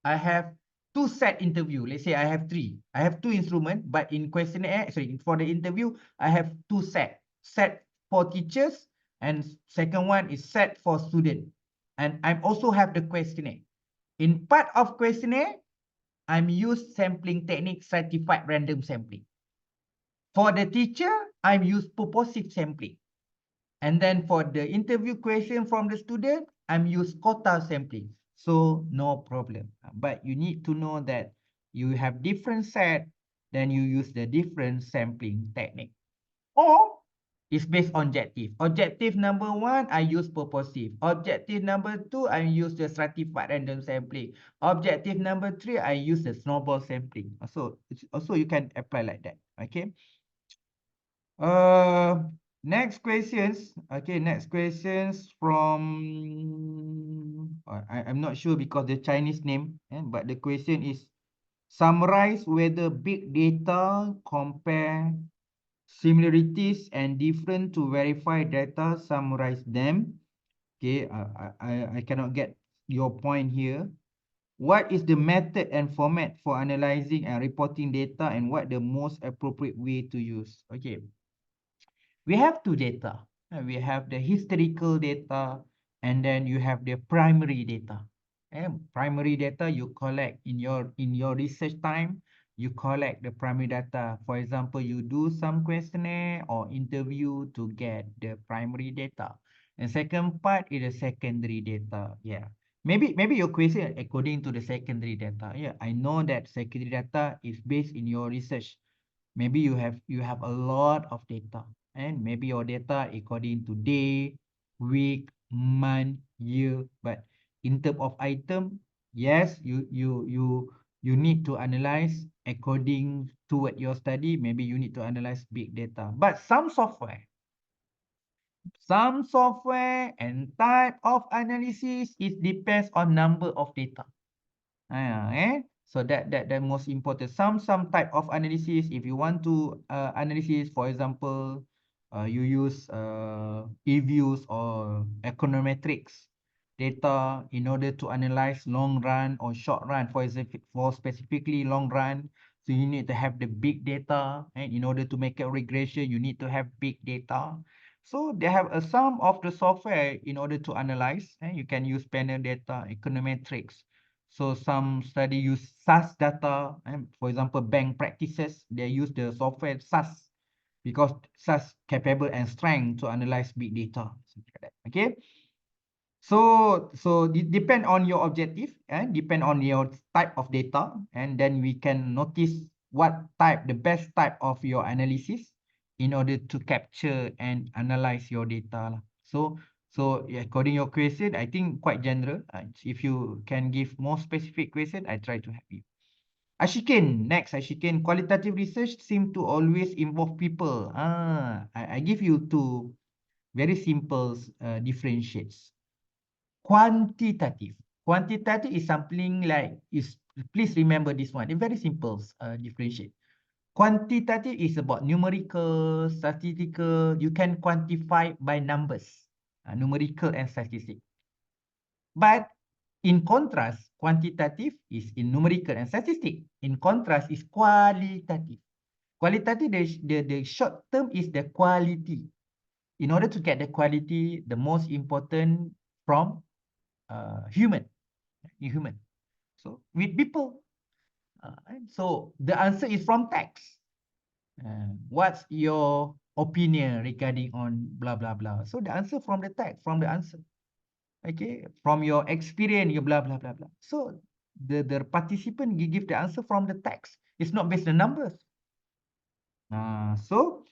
I have 2 set interview. Let's say I have 3. I have 2 instruments, but in questionnaire, for the interview, I have 2 set. Set for teachers, and second one is set for student. And I also have the questionnaire. In part of questionnaire, I'm use sampling technique, certified random sampling. For the teacher, I'm use purposive sampling. And then for the interview question from the student, I'm use quota sampling. So no problem. But you need to know that you have different set, then you use the different sampling technique. Or it's based on objective. Objective number 1, I use purposive. Objective number 2, I use the stratified random sampling. Objective number 3, I use the snowball sampling. Also you can apply like that. Okay. Next questions. Okay, next questions from I'm not sure because the Chinese name, but the question is summarize whether big data compare Similarities and different to verify data, summarize them. Okay, I cannot get your point here. What is the method and format for analyzing and reporting data, and what the most appropriate way to use? Okay, we have two data. We have the historical data, and then you have the primary data. And primary data you collect in your research time. You collect the primary data. For example, you do some questionnaire or interview to get the primary data. And second part is the secondary data. Yeah. Maybe your question according to the secondary data. Yeah, I know that secondary data is based in your research. Maybe you have a lot of data, and maybe your data according to day, week, month, year. But in terms of item, yes, you need to analyze according to what your study. Maybe you need to analyze big data. But some software and type of analysis, it depends on number of data. So that most important. Some type of analysis, if you want to analysis, for example, you use e-views or econometrics data in order to analyze long run or short run. For example, for specifically long run, so you need to have the big data, and in order to make a regression, you need to have big data. So they have some of the software in order to analyze, and you can use panel data, econometrics. So some study use SAS data, and for example, bank practices, they use the software SAS because SAS capable and strength to analyze big data. Okay. So depend on your objective and depend on your type of data, and then we can notice what type, the best type of your analysis in order to capture and analyze your data lah. So yeah, according your question, I think quite general. If you can give more specific question, I try to help you. Ashikin, next Ashikin, qualitative research seem to always involve people. I give you two very simple differentiates. Quantitative. Quantitative is something like is. Please remember this one. It's very simple. Differentiate. Quantitative is about numerical, statistical. You can quantify by numbers, numerical and statistic. But in contrast, quantitative is in numerical and statistic. In contrast, is qualitative. Qualitative, the short term is the quality. In order to get the quality, the most important from human. So with people. So the answer is from text. What's your opinion regarding on blah blah blah? So the answer from the text, from the answer. Okay, from your experience, you blah blah blah blah. So the participant give the answer from the text. It's not based on numbers. So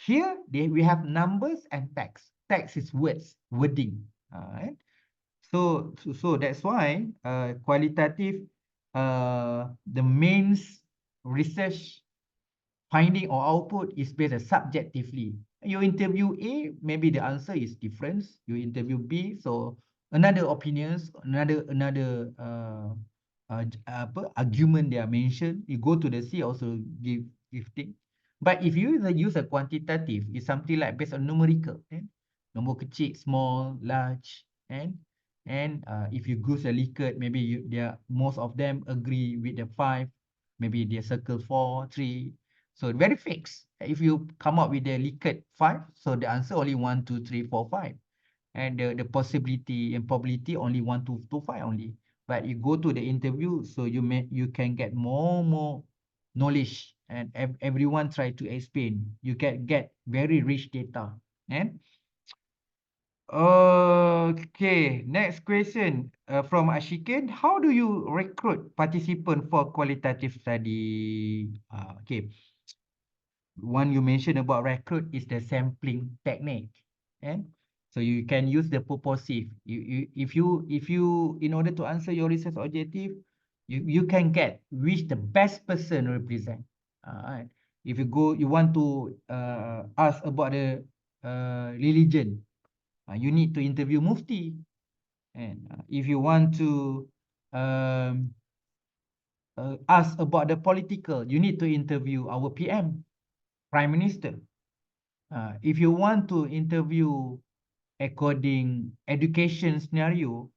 here we have numbers and text. Text is words, wording. Right? So that's why qualitative, the main research finding or output is based subjectively. You interview A, maybe the answer is different. You interview B, so another opinions, another argument they are mentioned. You go to the C, also give thing. But if you use a quantitative, it's something like based on numerical. Nombor kecil, small, large, and if you use a Likert, maybe most of them agree with the 5, maybe they circle 4, 3. So very fixed. If you come up with the Likert 5, so the answer only 1, 2, 3, 4, 5. And the possibility and probability only 1, 2, 2, 5 only. But you go to the interview, so you can get more knowledge, and everyone try to explain. You can get very rich data. And okay, next question from Ashikin. How do you recruit participant for qualitative study? Okay. One you mentioned about recruit is the sampling technique, and so you can use the purposive. If you in order to answer your research objective, you can get which the best person represent. Right. If you want to ask about the religion, you need to interview Mufti, and if you want to ask about the political, you need to interview our PM. Prime Minister. If you want to interview according education scenario,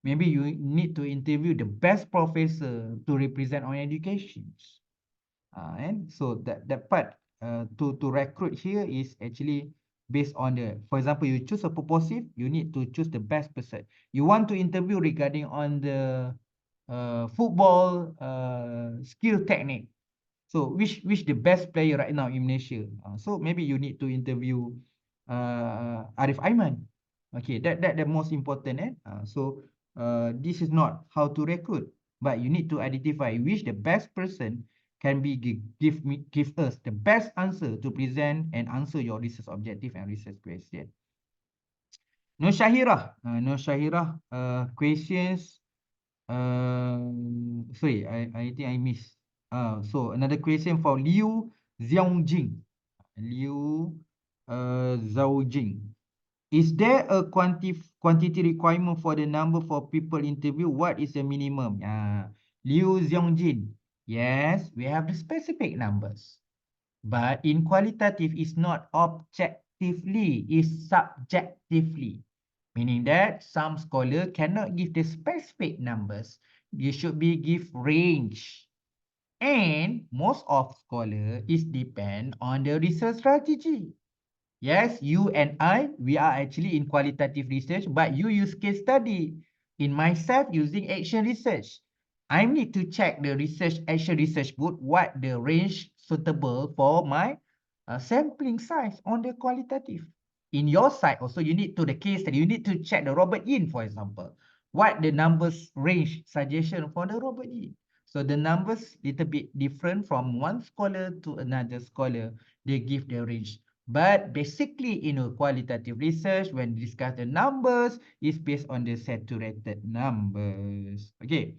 maybe you need to interview the best professor to represent on education. And so that part to recruit here is actually based on the, for example, you choose a purposive, you need to choose the best person. You want to interview regarding on the football skill technique. So which the best player right now in Malaysia? So maybe you need to interview Arif Aiman. Okay, that the most important. So this is not how to recruit, but you need to identify which the best person can be give us the best answer to present and answer your research objective and research question. No Shahira, no Shahira, questions. Sorry, I think I missed. So another question for Liu Xiaojing. Liu Xiaojing. Is there a quantity requirement for the number for people interview? What is the minimum? Liu Xiaojing. Yes, we have the specific numbers. But in qualitative, it's not objectively, it's subjectively. Meaning that some scholar cannot give the specific numbers. You should be give range. And most of scholar is depend on the research strategy. Yes, you and I, we are actually in qualitative research, but you use case study. In myself, using action research. I need to check the research, action research book, what the range suitable for my sampling size on the qualitative. In your side also, you need to the case study, you need to check the Robert Yin, for example. What the numbers range suggestion for the Robert Yin. So the numbers little bit different from one scholar to another scholar. They give the range. But basically, in a qualitative research, when discuss the numbers, is based on the saturated numbers. Okay.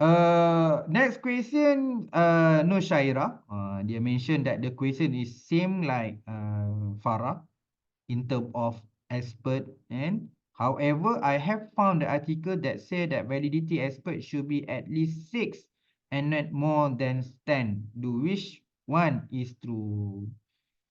Next question, no Shaira. They mentioned that the question is same like Farah in terms of expert and however, I have found the article that say that validity expert should be at least 6 and not more than 10. Do which one is true?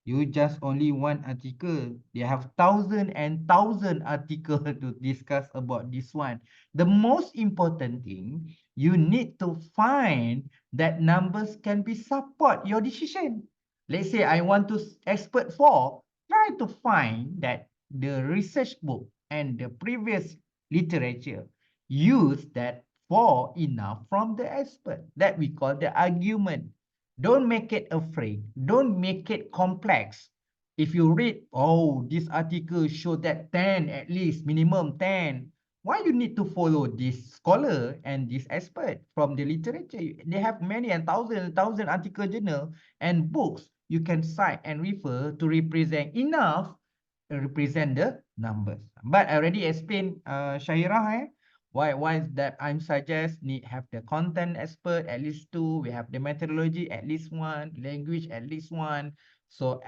You just only one article. They have thousand and thousand article to discuss about this one. The most important thing, you need to find that numbers can be support your decision. Let's say I want to expert 4. Try to find that the research book and the previous literature use that 4 enough from the expert. That we call the argument. Don't make it afraid. Don't make it complex. If you read, oh, this article show that 10, at least minimum 10. Why you need to follow this scholar and this expert from the literature? They have many and thousand article journal and books you can cite and refer to represent enough represent the numbers. But I already explained, Shahira, why is that I'm suggest need have the content expert at least 2, we have the methodology at least 1, language at least 1, so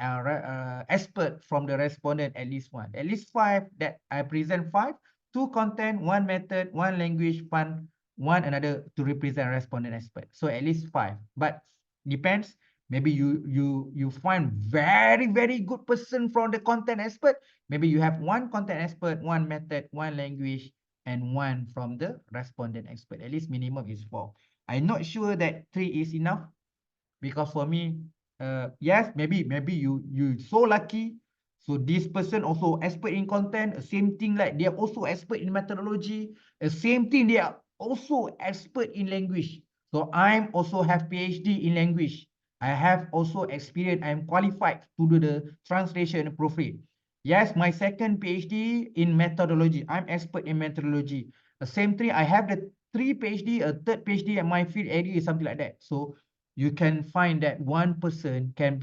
expert from the respondent at least 1, at least 5 that I present 5, 2 content, 1 method, 1 language, 1 another to represent respondent expert. So at least 5, but depends. Maybe you find very good person from the content expert. Maybe you have 1 content expert, 1 method, 1 language, and 1 from the respondent expert. At least minimum is 4. I'm not sure that 3 is enough because for me, yes, maybe you so lucky. So this person also expert in content, same thing like they are also expert in methodology, same thing they are also expert in language. So I'm also have PhD in language. I have also experience. I'm qualified to do the translation and proofread. Yes, my second PhD in methodology. I'm expert in methodology. The same thing. I have the 3 PhD, a third PhD at my field area, something like that. So you can find that one person can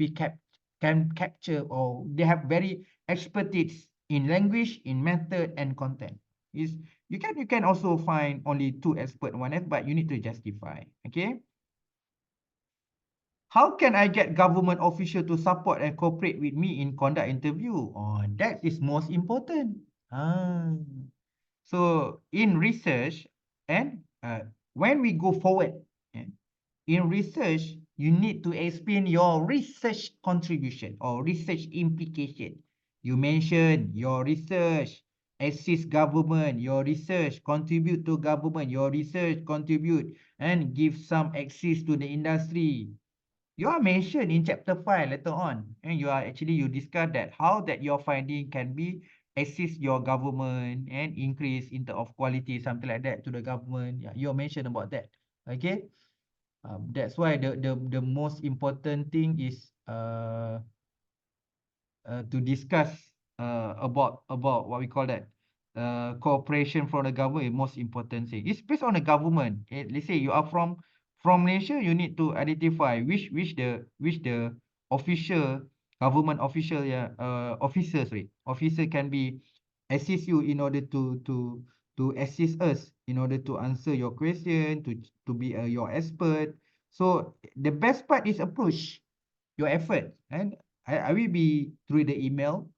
capture or they have very expertise in language, in method and content. Is you can also find only 2 expert one, but you need to justify. Okay. How can I get government official to support and cooperate with me in conduct interview? Oh, that is most important. Ah. So in research and when we go forward in research, you need to explain your research contribution or research implication. You mention your research assist government, your research contribute to government, your research contribute and give some access to the industry. You are mentioned in chapter 5 later on, and you are actually you discuss that how that your finding can be assist your government and increase in terms of quality, something like that to the government. Yeah, you mentioned about that. Okay. That's why the most important thing is to discuss about what we call that cooperation from the government is most important thing. It's based on the government. Let's say you are from Malaysia, you need to identify which the official government official officers, right? Officer can be assist you in order to assist us in order to answer your question to be your expert. So the best part is approach your effort, and I will be through the email,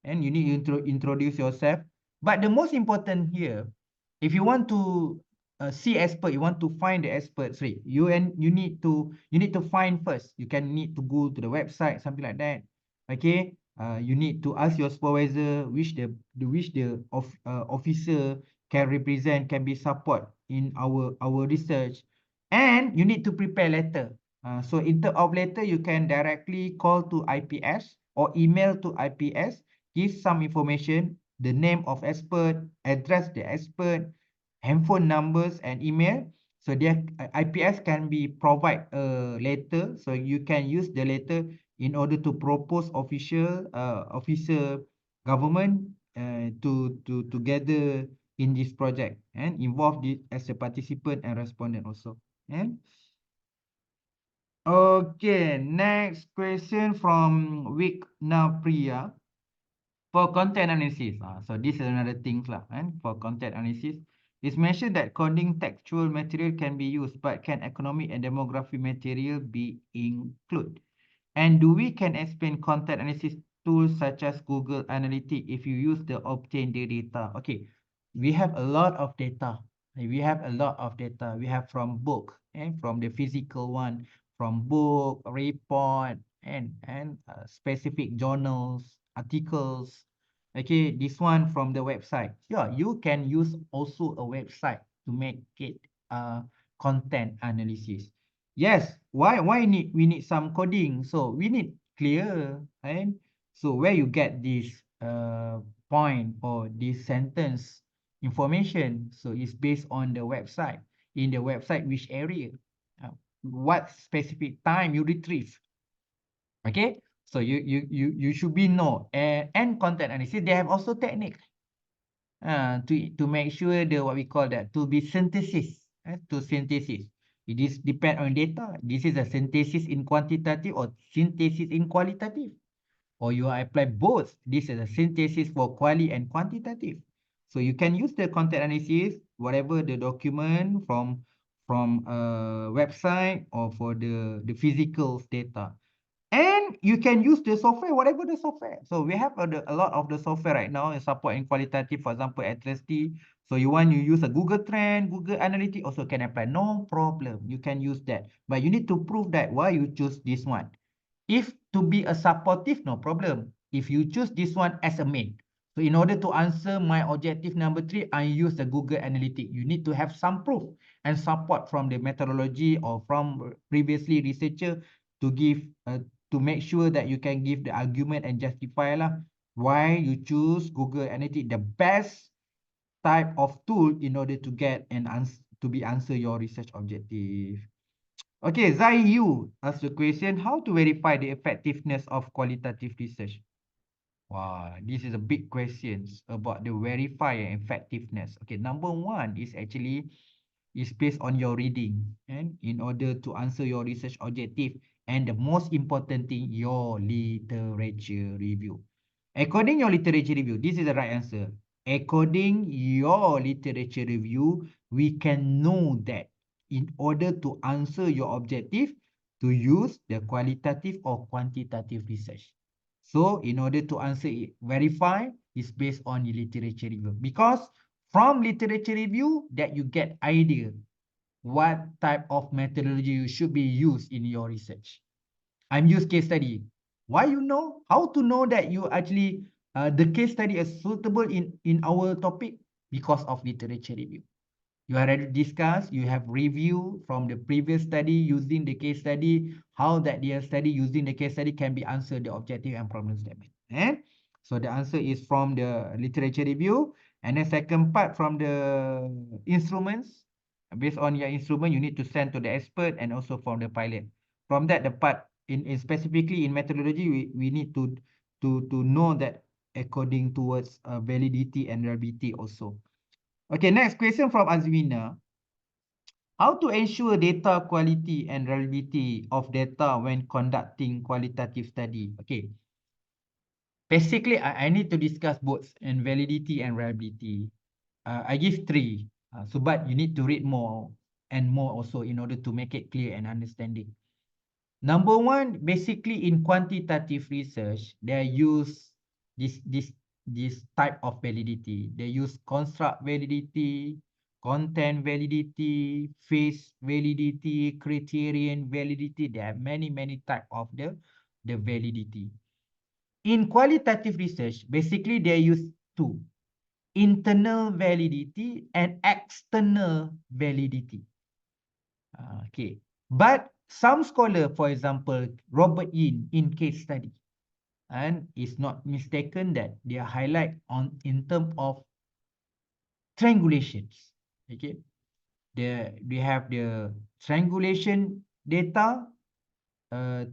and you need to introduce yourself. But the most important here, if you want to see expert, you want to find the experts, right? You need to find first. You can need to go to the website, something like that. Okay. You need to ask your supervisor which the officer can represent, can be support in our research, and you need to prepare letter. So in terms of letter, you can directly call to IPS or email to IPS, give some information, the name of expert, address the expert, handphone numbers and email. So their IPS can be provide a letter. So you can use the letter in order to propose officer government to together in this project and involve this as a participant and respondent also. And okay, next question from Vikna Priya. For content analysis, so this is another thing lah, and for content analysis, it's mentioned that coding textual material can be used, but can economic and demography material be included? And do we can explain content analysis tools such as Google Analytics if you use the obtain the data? Okay, we have a lot of data. We have a lot of data. We have from book and from the physical one, from book, report, and specific journals, articles. Okay, this one from the website. Yeah, you can use also a website to make it content analysis. Yes, why we need some coding? So we need clear, and so where you get this point or this sentence information. So it's based on the website. In the website, which area, what specific time you retrieve. Okay, so you should be know, and content analysis. They have also technique to make sure the what we call that to be synthesis, to synthesis. It is depend on data. This is a synthesis in quantitative or synthesis in qualitative, or you apply both. This is a synthesis for quali and quantitative. So you can use the content analysis, whatever the document from a website or for the physical data. And you can use the software, whatever the software. So we have a lot of the software right now in support in qualitative, for example, Atlas-T. So you want to use a Google Trend, Google Analytics also can apply. No problem. You can use that. But you need to prove that why you choose this one. If to be a supportive, no problem. If you choose this one as a main. So in order to answer my objective number 3, I use the Google Analytics. You need to have some proof and support from the methodology or from previously researcher to give to make sure that you can give the argument and justify lah why you choose Google Analytics, the best type of tool in order to get an answer to be answer your research objective. Okay, Zai, you ask the question, how to verify the effectiveness of qualitative research? Wow, this is a big question about the verify and effectiveness. Okay, number one is actually is based on your reading and in order to answer your research objective, and the most important thing, your literature review. According your literature review, this is the right answer. According your literature review, we can know that in order to answer your objective, to use the qualitative or quantitative research. So in order to answer it, verify is based on the literature review, because from literature review that you get idea what type of methodology you should be used in your research. I'm use case study. Why you know? How to know that you actually the case study is suitable in our topic? Because of literature review. You already discussed, you have review from the previous study using the case study, how that their study using the case study can be answered the objective and problem statement. So the answer is from the literature review. And the second part from the instruments. Based on your instrument, you need to send to the expert and also from the pilot. From that, the part in specifically in methodology, we need to know that according towards validity and reliability also. Okay, next question from Azmina. How to ensure data quality and reliability of data when conducting qualitative study? Okay, basically, I need to discuss both and validity and reliability. I give three. So, but you need to read more and more also in order to make it clear and understanding. Number one, basically in quantitative research, they use this this this type of validity. They use construct validity, content validity, phase validity, criterion validity. There are many type of the validity. In qualitative research, basically they use two: internal validity and external validity. Okay. But some scholar, for example, Robert in case study, and it's not mistaken that they highlight on in term of triangulations. Okay. We have the triangulation data,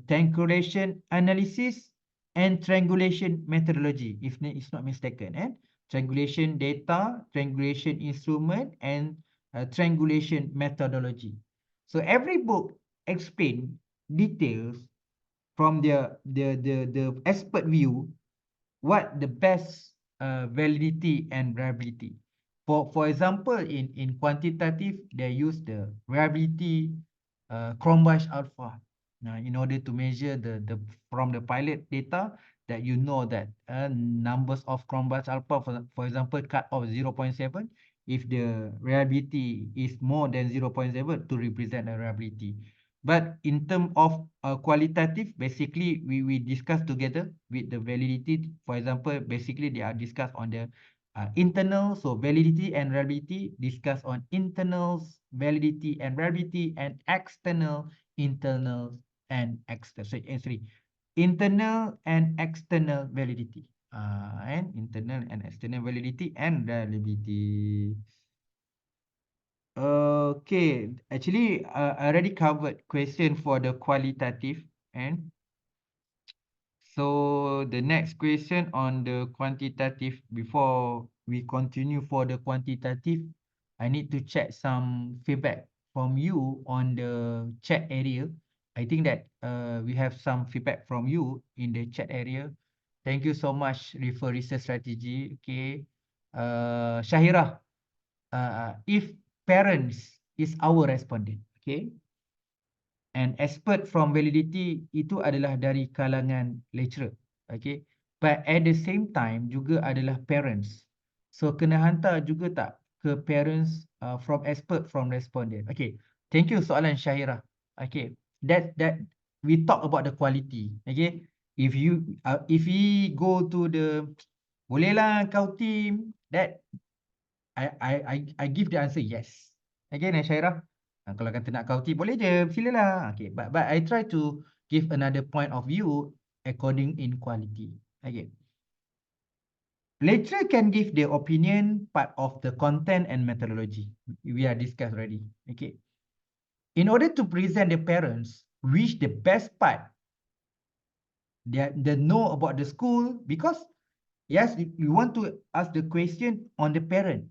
triangulation analysis, and triangulation methodology, if it's not mistaken. Triangulation data, triangulation instrument, and triangulation methodology. So every book explain details from the expert view what the best validity and reliability. For example, in quantitative, they use the reliability Chromebus alpha in order to measure the from the pilot data that you know that numbers of Chromebus alpha, for example, cut off 0.7, if the reliability is more than 0.7 to represent the reliability. But in terms of qualitative, basically we discuss together with the validity. For example, basically they are discussed on the internal, so validity and reliability, discuss on internals, validity and reliability, and external, internal and external. Sorry, internal and external validity. And internal and external validity and reliability. Okay, actually, I already covered question for the qualitative, and so the next question on the quantitative. Before we continue for the quantitative, I need to check some feedback from you on the chat area. I think that we have some feedback from you in the chat area. Thank you so much, Refer Research Strategy. Okay, Shahira, if parents is our respondent, okay, and expert from validity itu adalah dari kalangan lecturer, okay, but at the same time juga adalah parents, so kena hantar juga tak ke parents from expert from respondent. Okay, thank you soalan Syahira. Okay, that we talk about the quality. Okay, if we go to the bolehlah kau team that I give the answer yes. Again, Syairah. Kalau kata nak kau tip boleh je, silalah. Okay, but I try to give another point of view according in quality. Okay. Lecturer can give their opinion part of the content and methodology. We are discussed already. Okay. In order to present the parents, which the best part, they know about the school, because yes, we want to ask the question on the parent.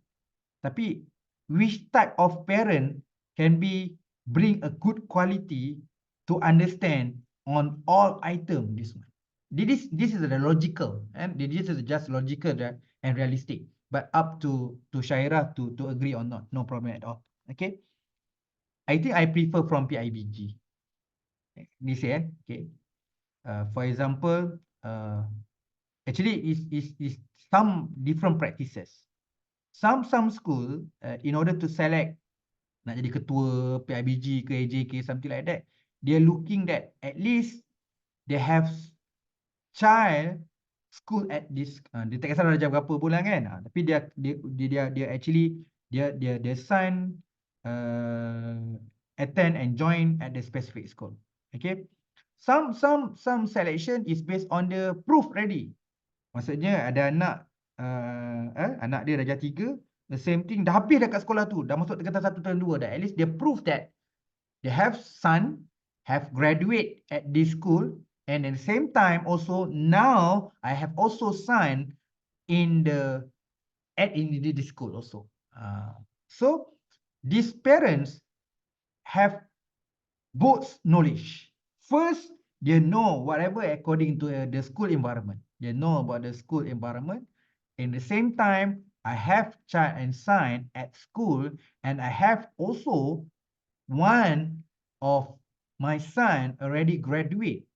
Tapi which type of parent can be bring a good quality to understand on all item this one. This is the logical, and this is just logical and realistic. But up to Shaira to agree or not, no problem at all. Okay. I think I prefer from PIBG. This okay. For example, actually is some different practices. Some school in order to select nak jadi ketua PIBG ke AJK, something like that. They're looking that at least they have child school at this, dia tak kisah darjah berapa bulan kan, tapi dia actually dia sign, attend and join at the specific school. Okay, some selection is based on the proof ready. Maksudnya ada anak, anak dia darjah 3, the same thing, dah habis dekat sekolah tu, dah masuk tingkatan 1 dan 2 dah, at least dia prove that they have son, have graduate at this school, and at the same time also now I have also son in the in the school also. So these parents have both knowledge. First, they know whatever according to the school environment. They know about the school environment. In the same time, I have child and son at school, and I have also one of my son already graduate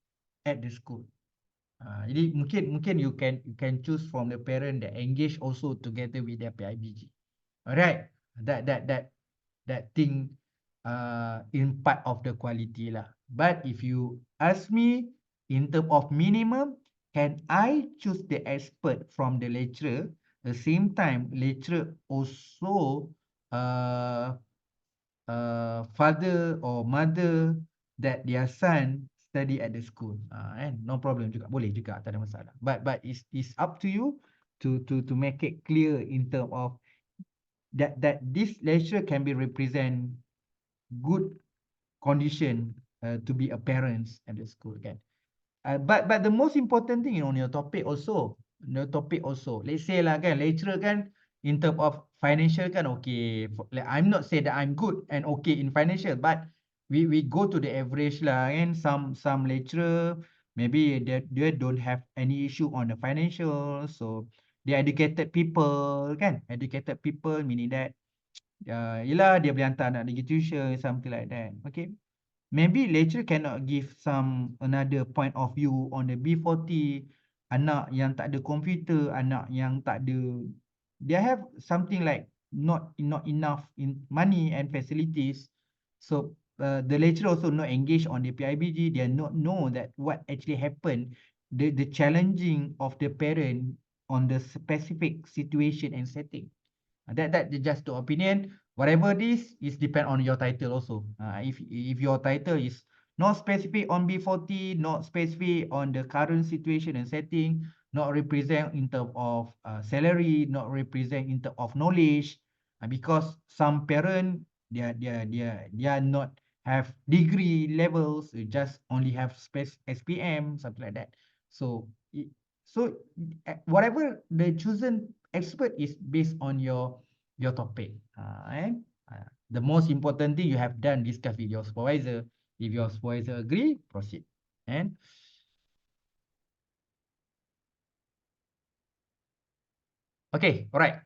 at the school. Jadi mungkin you can choose from the parent that engage also together with their PIBG. Alright, that thing in part of the quality lah. But if you ask me in term of minimum, can I choose the expert from the lecturer? The same time, lecturer also father or mother that their son study at the school, no problem juga, boleh juga, tak ada masalah. But it's up to you to make it clear in term of that this lecturer can be represent good condition to be a parents at the school, kan. But the most important thing on your topic also, let's say lah kan, lecturer kan, in term of financial kan, okay, like, I'm not say that I'm good and okay in financial, but we go to the average lah, and some lecturer maybe they don't have any issue on the financial, so they educated people kan, educated people meaning that yelah dia boleh hantar anak pergi tuition, something like that. Okay, maybe lecturer cannot give some another point of view on the B40, anak yang tak ada komputer, anak yang tak ada, they have something like not enough in money and facilities. So the lecturer also not engaged on the PIBG, they not know that what actually happened, the challenging of the parent on the specific situation and setting. That just the opinion. Whatever this is depend on your title also. If your title is not specific on B40, not specific on the current situation and setting, not represent in term of salary, not represent in term of knowledge, because some parent they are not have degree levels, they just only have SPM, something like that. So whatever the chosen expert is based on your topic. The most important thing you have done, discuss with your supervisor. If your supervisor agree, proceed. And okay, all right.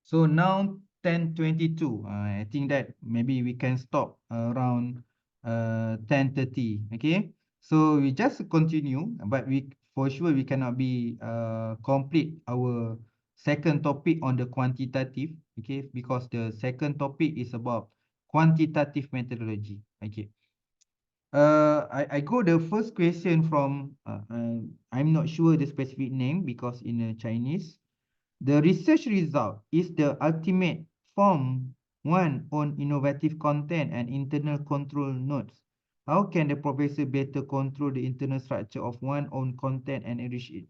So now 10:22. I think that maybe we can stop around 10:30. Okay. So we just continue, but we for sure we cannot be complete our second topic on the quantitative. Okay, because the second topic is about quantitative methodology. Okay. I go the first question from I'm not sure the specific name because in Chinese. The research result is the ultimate form one on innovative content and internal control nodes. How can the professor better control the internal structure of one own content and enrich it?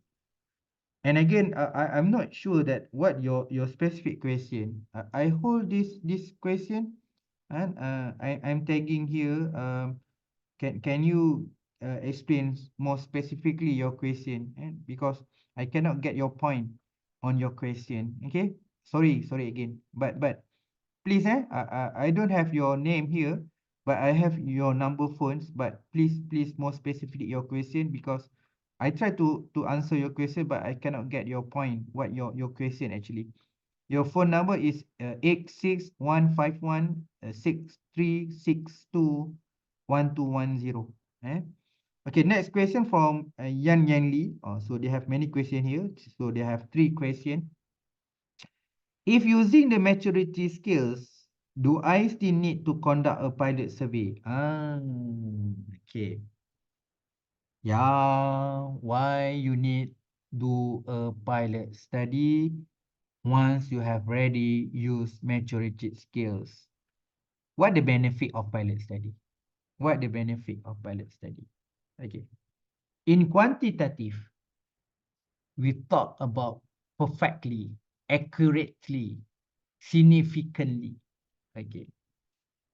And again, I'm not sure that what your specific question. I hold this question, and I'm tagging here. Can you explain more specifically your question? And because I cannot get your point on your question. Okay, sorry again. But please, I don't have your name here, but I have your number phones. But please more specifically your question, because I try to answer your question, but I cannot get your point. What your question actually? Your phone number is 86151 63621210. Okay, next question from Yan Li. So they have many questions here. So they have 3 questions. If using the maturity scales, Do I still need to conduct a pilot survey? Okay. Yeah, why you need do a pilot study once you have already used maturity skills? What the benefit of pilot study? What the benefit of pilot study? Okay. In quantitative, we talk about perfectly, accurately, significantly. Okay.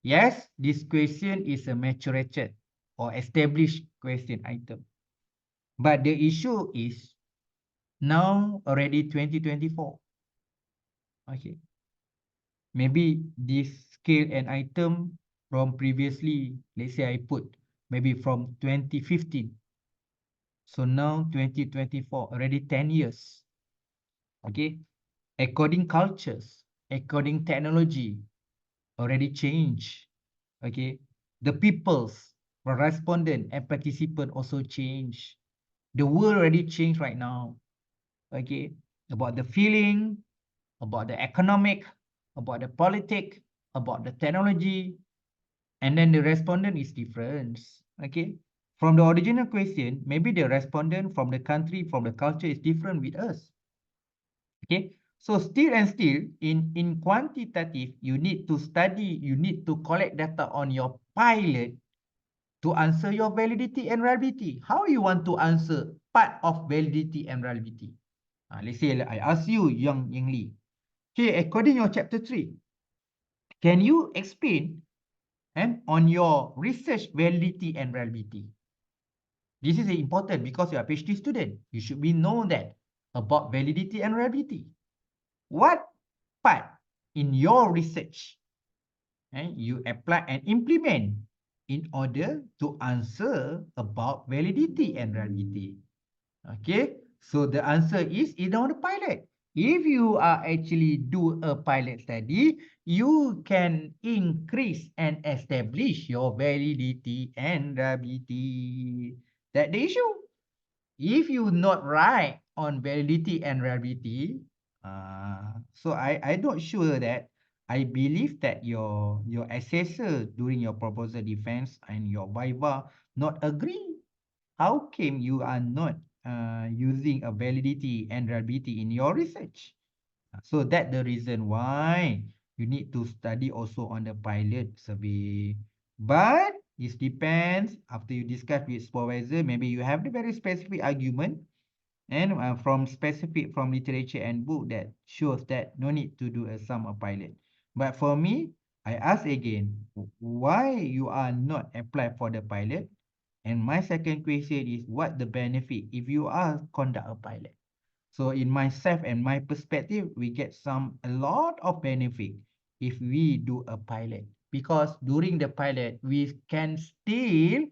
Yes, this question is a matured or established question item. But the issue is now already 2024. Okay. Maybe this scale and item from previously, let's say I put maybe from 2015. So now 2024, already 10 years. Okay. According cultures, according technology, already change. Okay. The peoples, respondent and participant also change. The world already changed right now. Okay. About the feeling, about the economic, about the politic, about the technology, and then the respondent is different. Okay. From the original question, maybe the respondent from the country, from the culture is different with us. Okay. So still and still, in quantitative, you need to study, you need to collect data on your pilot to answer your validity and reliability. How you want to answer part of validity and reliability? Let's say I ask you, Yang Li. Okay, according your chapter 3, can you explain on your research validity and reliability? This is important because you are a PhD student. You should be know that about validity and reliability. What part in your research you apply and implement in order to answer about validity and reliability? Okay, so the answer is either on the pilot. If you are actually do a pilot study, you can increase and establish your validity and reliability. That the issue. If you not right on validity and reliability, so I not sure that I believe that your assessor during your proposal defense and your viva not agree. How came you are not using a validity and reliability in your research? So that the reason why you need to study also on the pilot survey. But it depends after you discuss with supervisor, maybe you have the very specific argument and from literature and book that shows that no need to do a sum of pilot. But for me, I ask again, why you are not apply for the pilot? And my second question is what the benefit if you are conduct a pilot? So in myself and my perspective, we get a lot of benefit if we do a pilot. Because during the pilot, we can still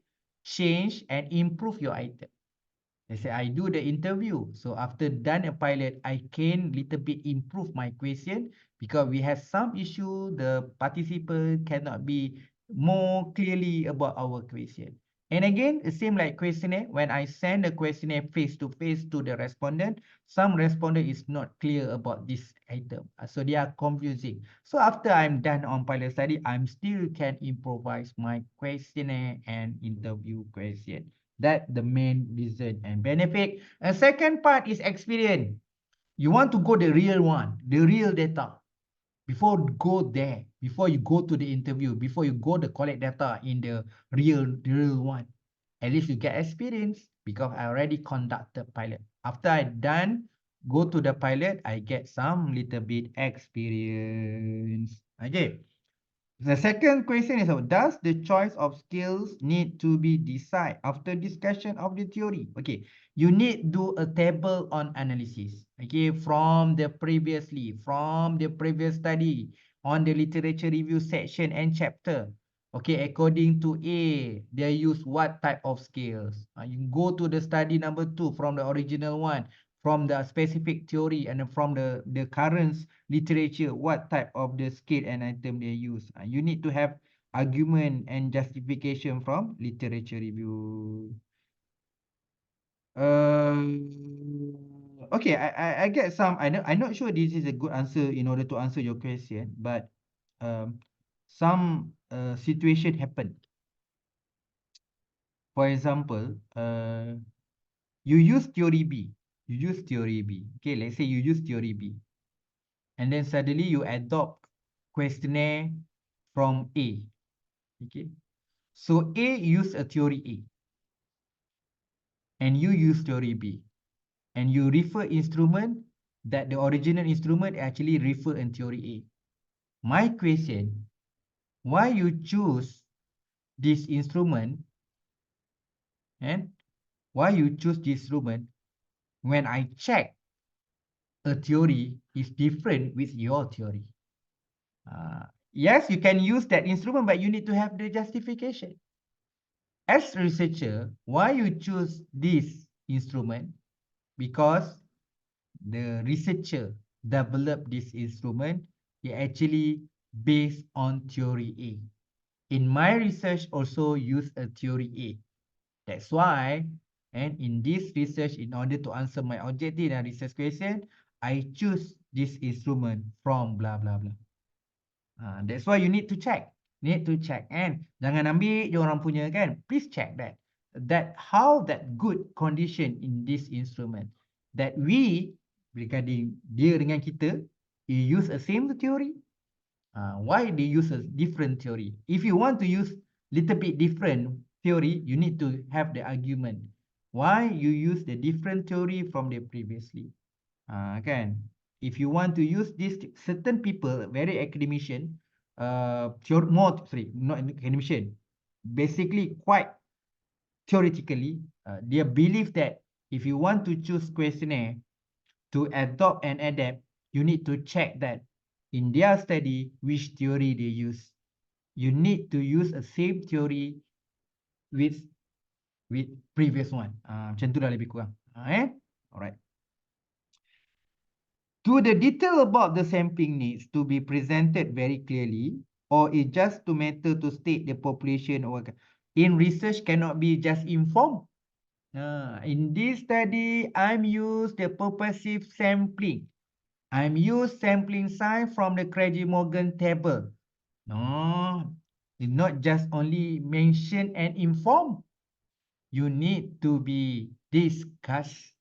change and improve your item. Let's say I do the interview. So after done a pilot, I can little bit improve my question because we have some issue. The participant cannot be more clearly about our question. And again, the same like questionnaire. When I send the questionnaire face to face to the respondent, some respondent is not clear about this item. So they are confusing. So after I'm done on pilot study, I'm still can improvise my questionnaire and interview question. That the main reason and benefit. And second part is experience. You want to go the real one, the real data. Before go there, before you go to the interview, before you go to collect data in the real one. At least you get experience because I already conducted pilot. After I done, go to the pilot, I get some little bit experience. Okay. The second question is, does the choice of skills need to be decided after discussion of the theory? Okay, you need do a table on analysis. Okay, from the previous study on the literature review section and chapter. Okay, according to A, they use what type of skills? You go to the study number 2 from the original one, from the specific theory and from the current literature, what type of the skill and item they use. You need to have argument and justification from literature review. Okay, I get some. I'm not sure this is a good answer in order to answer your question, but some situation happen. For example, you use theory B. You use theory B. Okay, let's say you use theory B. And then suddenly you adopt questionnaire from A. Okay. So A use a theory A. And you use theory B. And you refer instrument that the original instrument actually refer in theory A. My question, why you choose this instrument and why you choose this instrument when I check a theory is different with your theory? Yes, you can use that instrument, but you need to have the justification. As researcher, why you choose this instrument? Because the researcher developed this instrument, it actually based on theory A. In my research also use a theory A. That's why, and in this research, in order to answer my objective and research question, I choose this instrument from blah blah blah. That's why you need to check. Need to check. And jangan ambil je orang punya kan. Please check that. That how that good condition in this instrument. That we, regarding dia dengan kita, you use the same theory. Why they use a different theory? If you want to use little bit different theory, you need to have the argument. Why you use the different theory from the previously? Kan? If you want to use this, certain people, very academician, not academician, basically quite theoretically, they believe that if you want to choose questionnaire to adopt and adapt, you need to check that in their study, which theory they use. You need to use a same theory with previous one. Macam tu dah lebih kurang. Alright. Do the detail about the sampling needs to be presented very clearly, or it just to matter to state the population or in research cannot be just informed. In this study, I'm use the purposive sampling. I'm use sampling size from the Craigie-Morgan table. No, it's not just only mention and inform. You need to be discussed.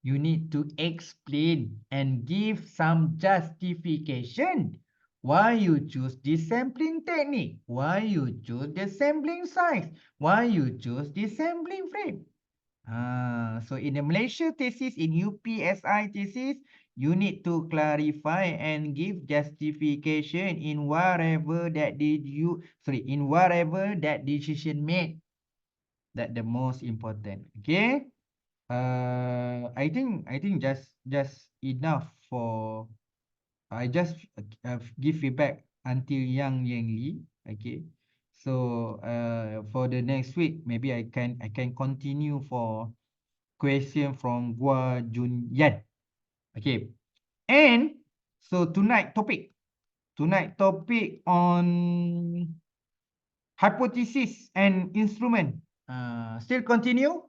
You need to explain and give some justification. Why you choose this sampling technique? Why you choose the sampling size? Why you choose this sampling frame? So in the Malaysia thesis, in UPSI thesis, you need to clarify and give justification in whatever that in whatever that decision made. That the most important. Okay. I think just enough for I just give feedback until Yang Li. Okay. So for the next week, maybe I can continue for question from Gua Jun Yan. Okay. And so tonight topic on hypothesis and instrument. Still continue.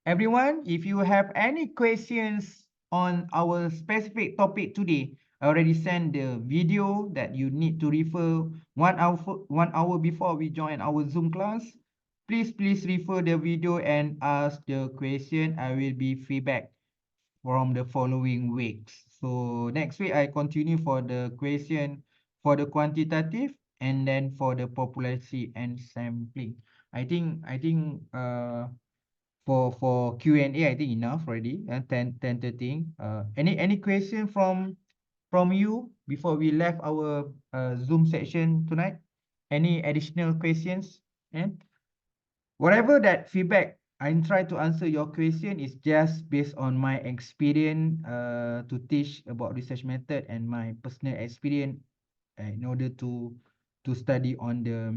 Everyone, if you have any questions on our specific topic today, I already sent the video that you need to refer 1 hour before we join our Zoom class. Please refer the video and ask the question. I will be feedback from the following weeks. So next week I continue for the question for the quantitative and then for the population and sampling. I think for Q&A I think enough already. 10:30. Any question from you before we left our Zoom section tonight? Any additional questions? And whatever that feedback, I try to answer your question is just based on my experience to teach about research method and my personal experience in order to study on the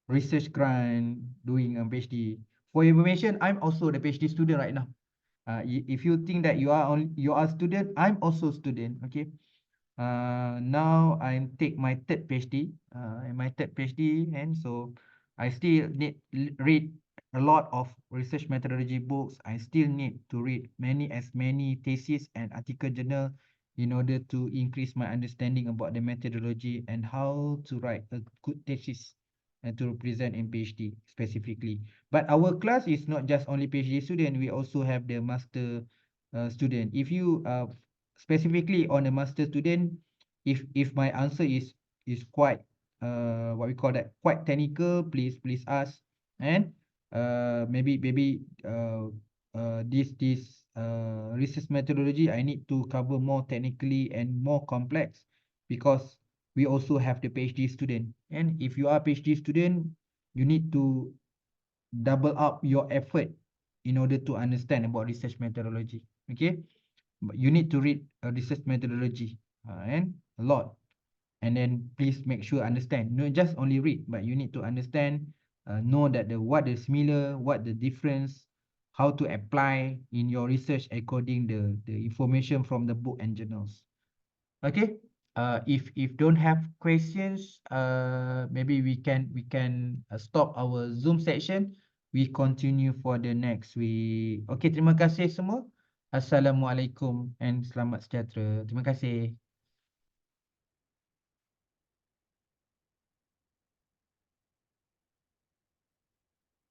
research grant doing a PhD. For information, I'm also the PhD student right now. If you think that you are student, I'm also student. Okay. Now I take my third PhD. And so I still need read a lot of research methodology books. I still need to read many thesis and article journal in order to increase my understanding about the methodology and how to write a good thesis and to present in PhD specifically. But our class is not just only PhD student, we also have the master student. If you specifically on a master student, if my answer is quite what we call that quite technical, please ask. And maybe this research methodology I need to cover more technically and more complex, because we also have the PhD student. And if you are a PhD student, you need to double up your effort in order to understand about research methodology. Okay, but you need to read a research methodology and a lot. And then please make sure understand, not just only read, but you need to understand, know that the what is similar, what the difference, how to apply in your research according the information from the book and journals. Okay. If don't have questions, maybe we can stop our Zoom section. We continue for the next week. Okay, terima kasih semua. Assalamualaikum and selamat sejahtera. Terima kasih.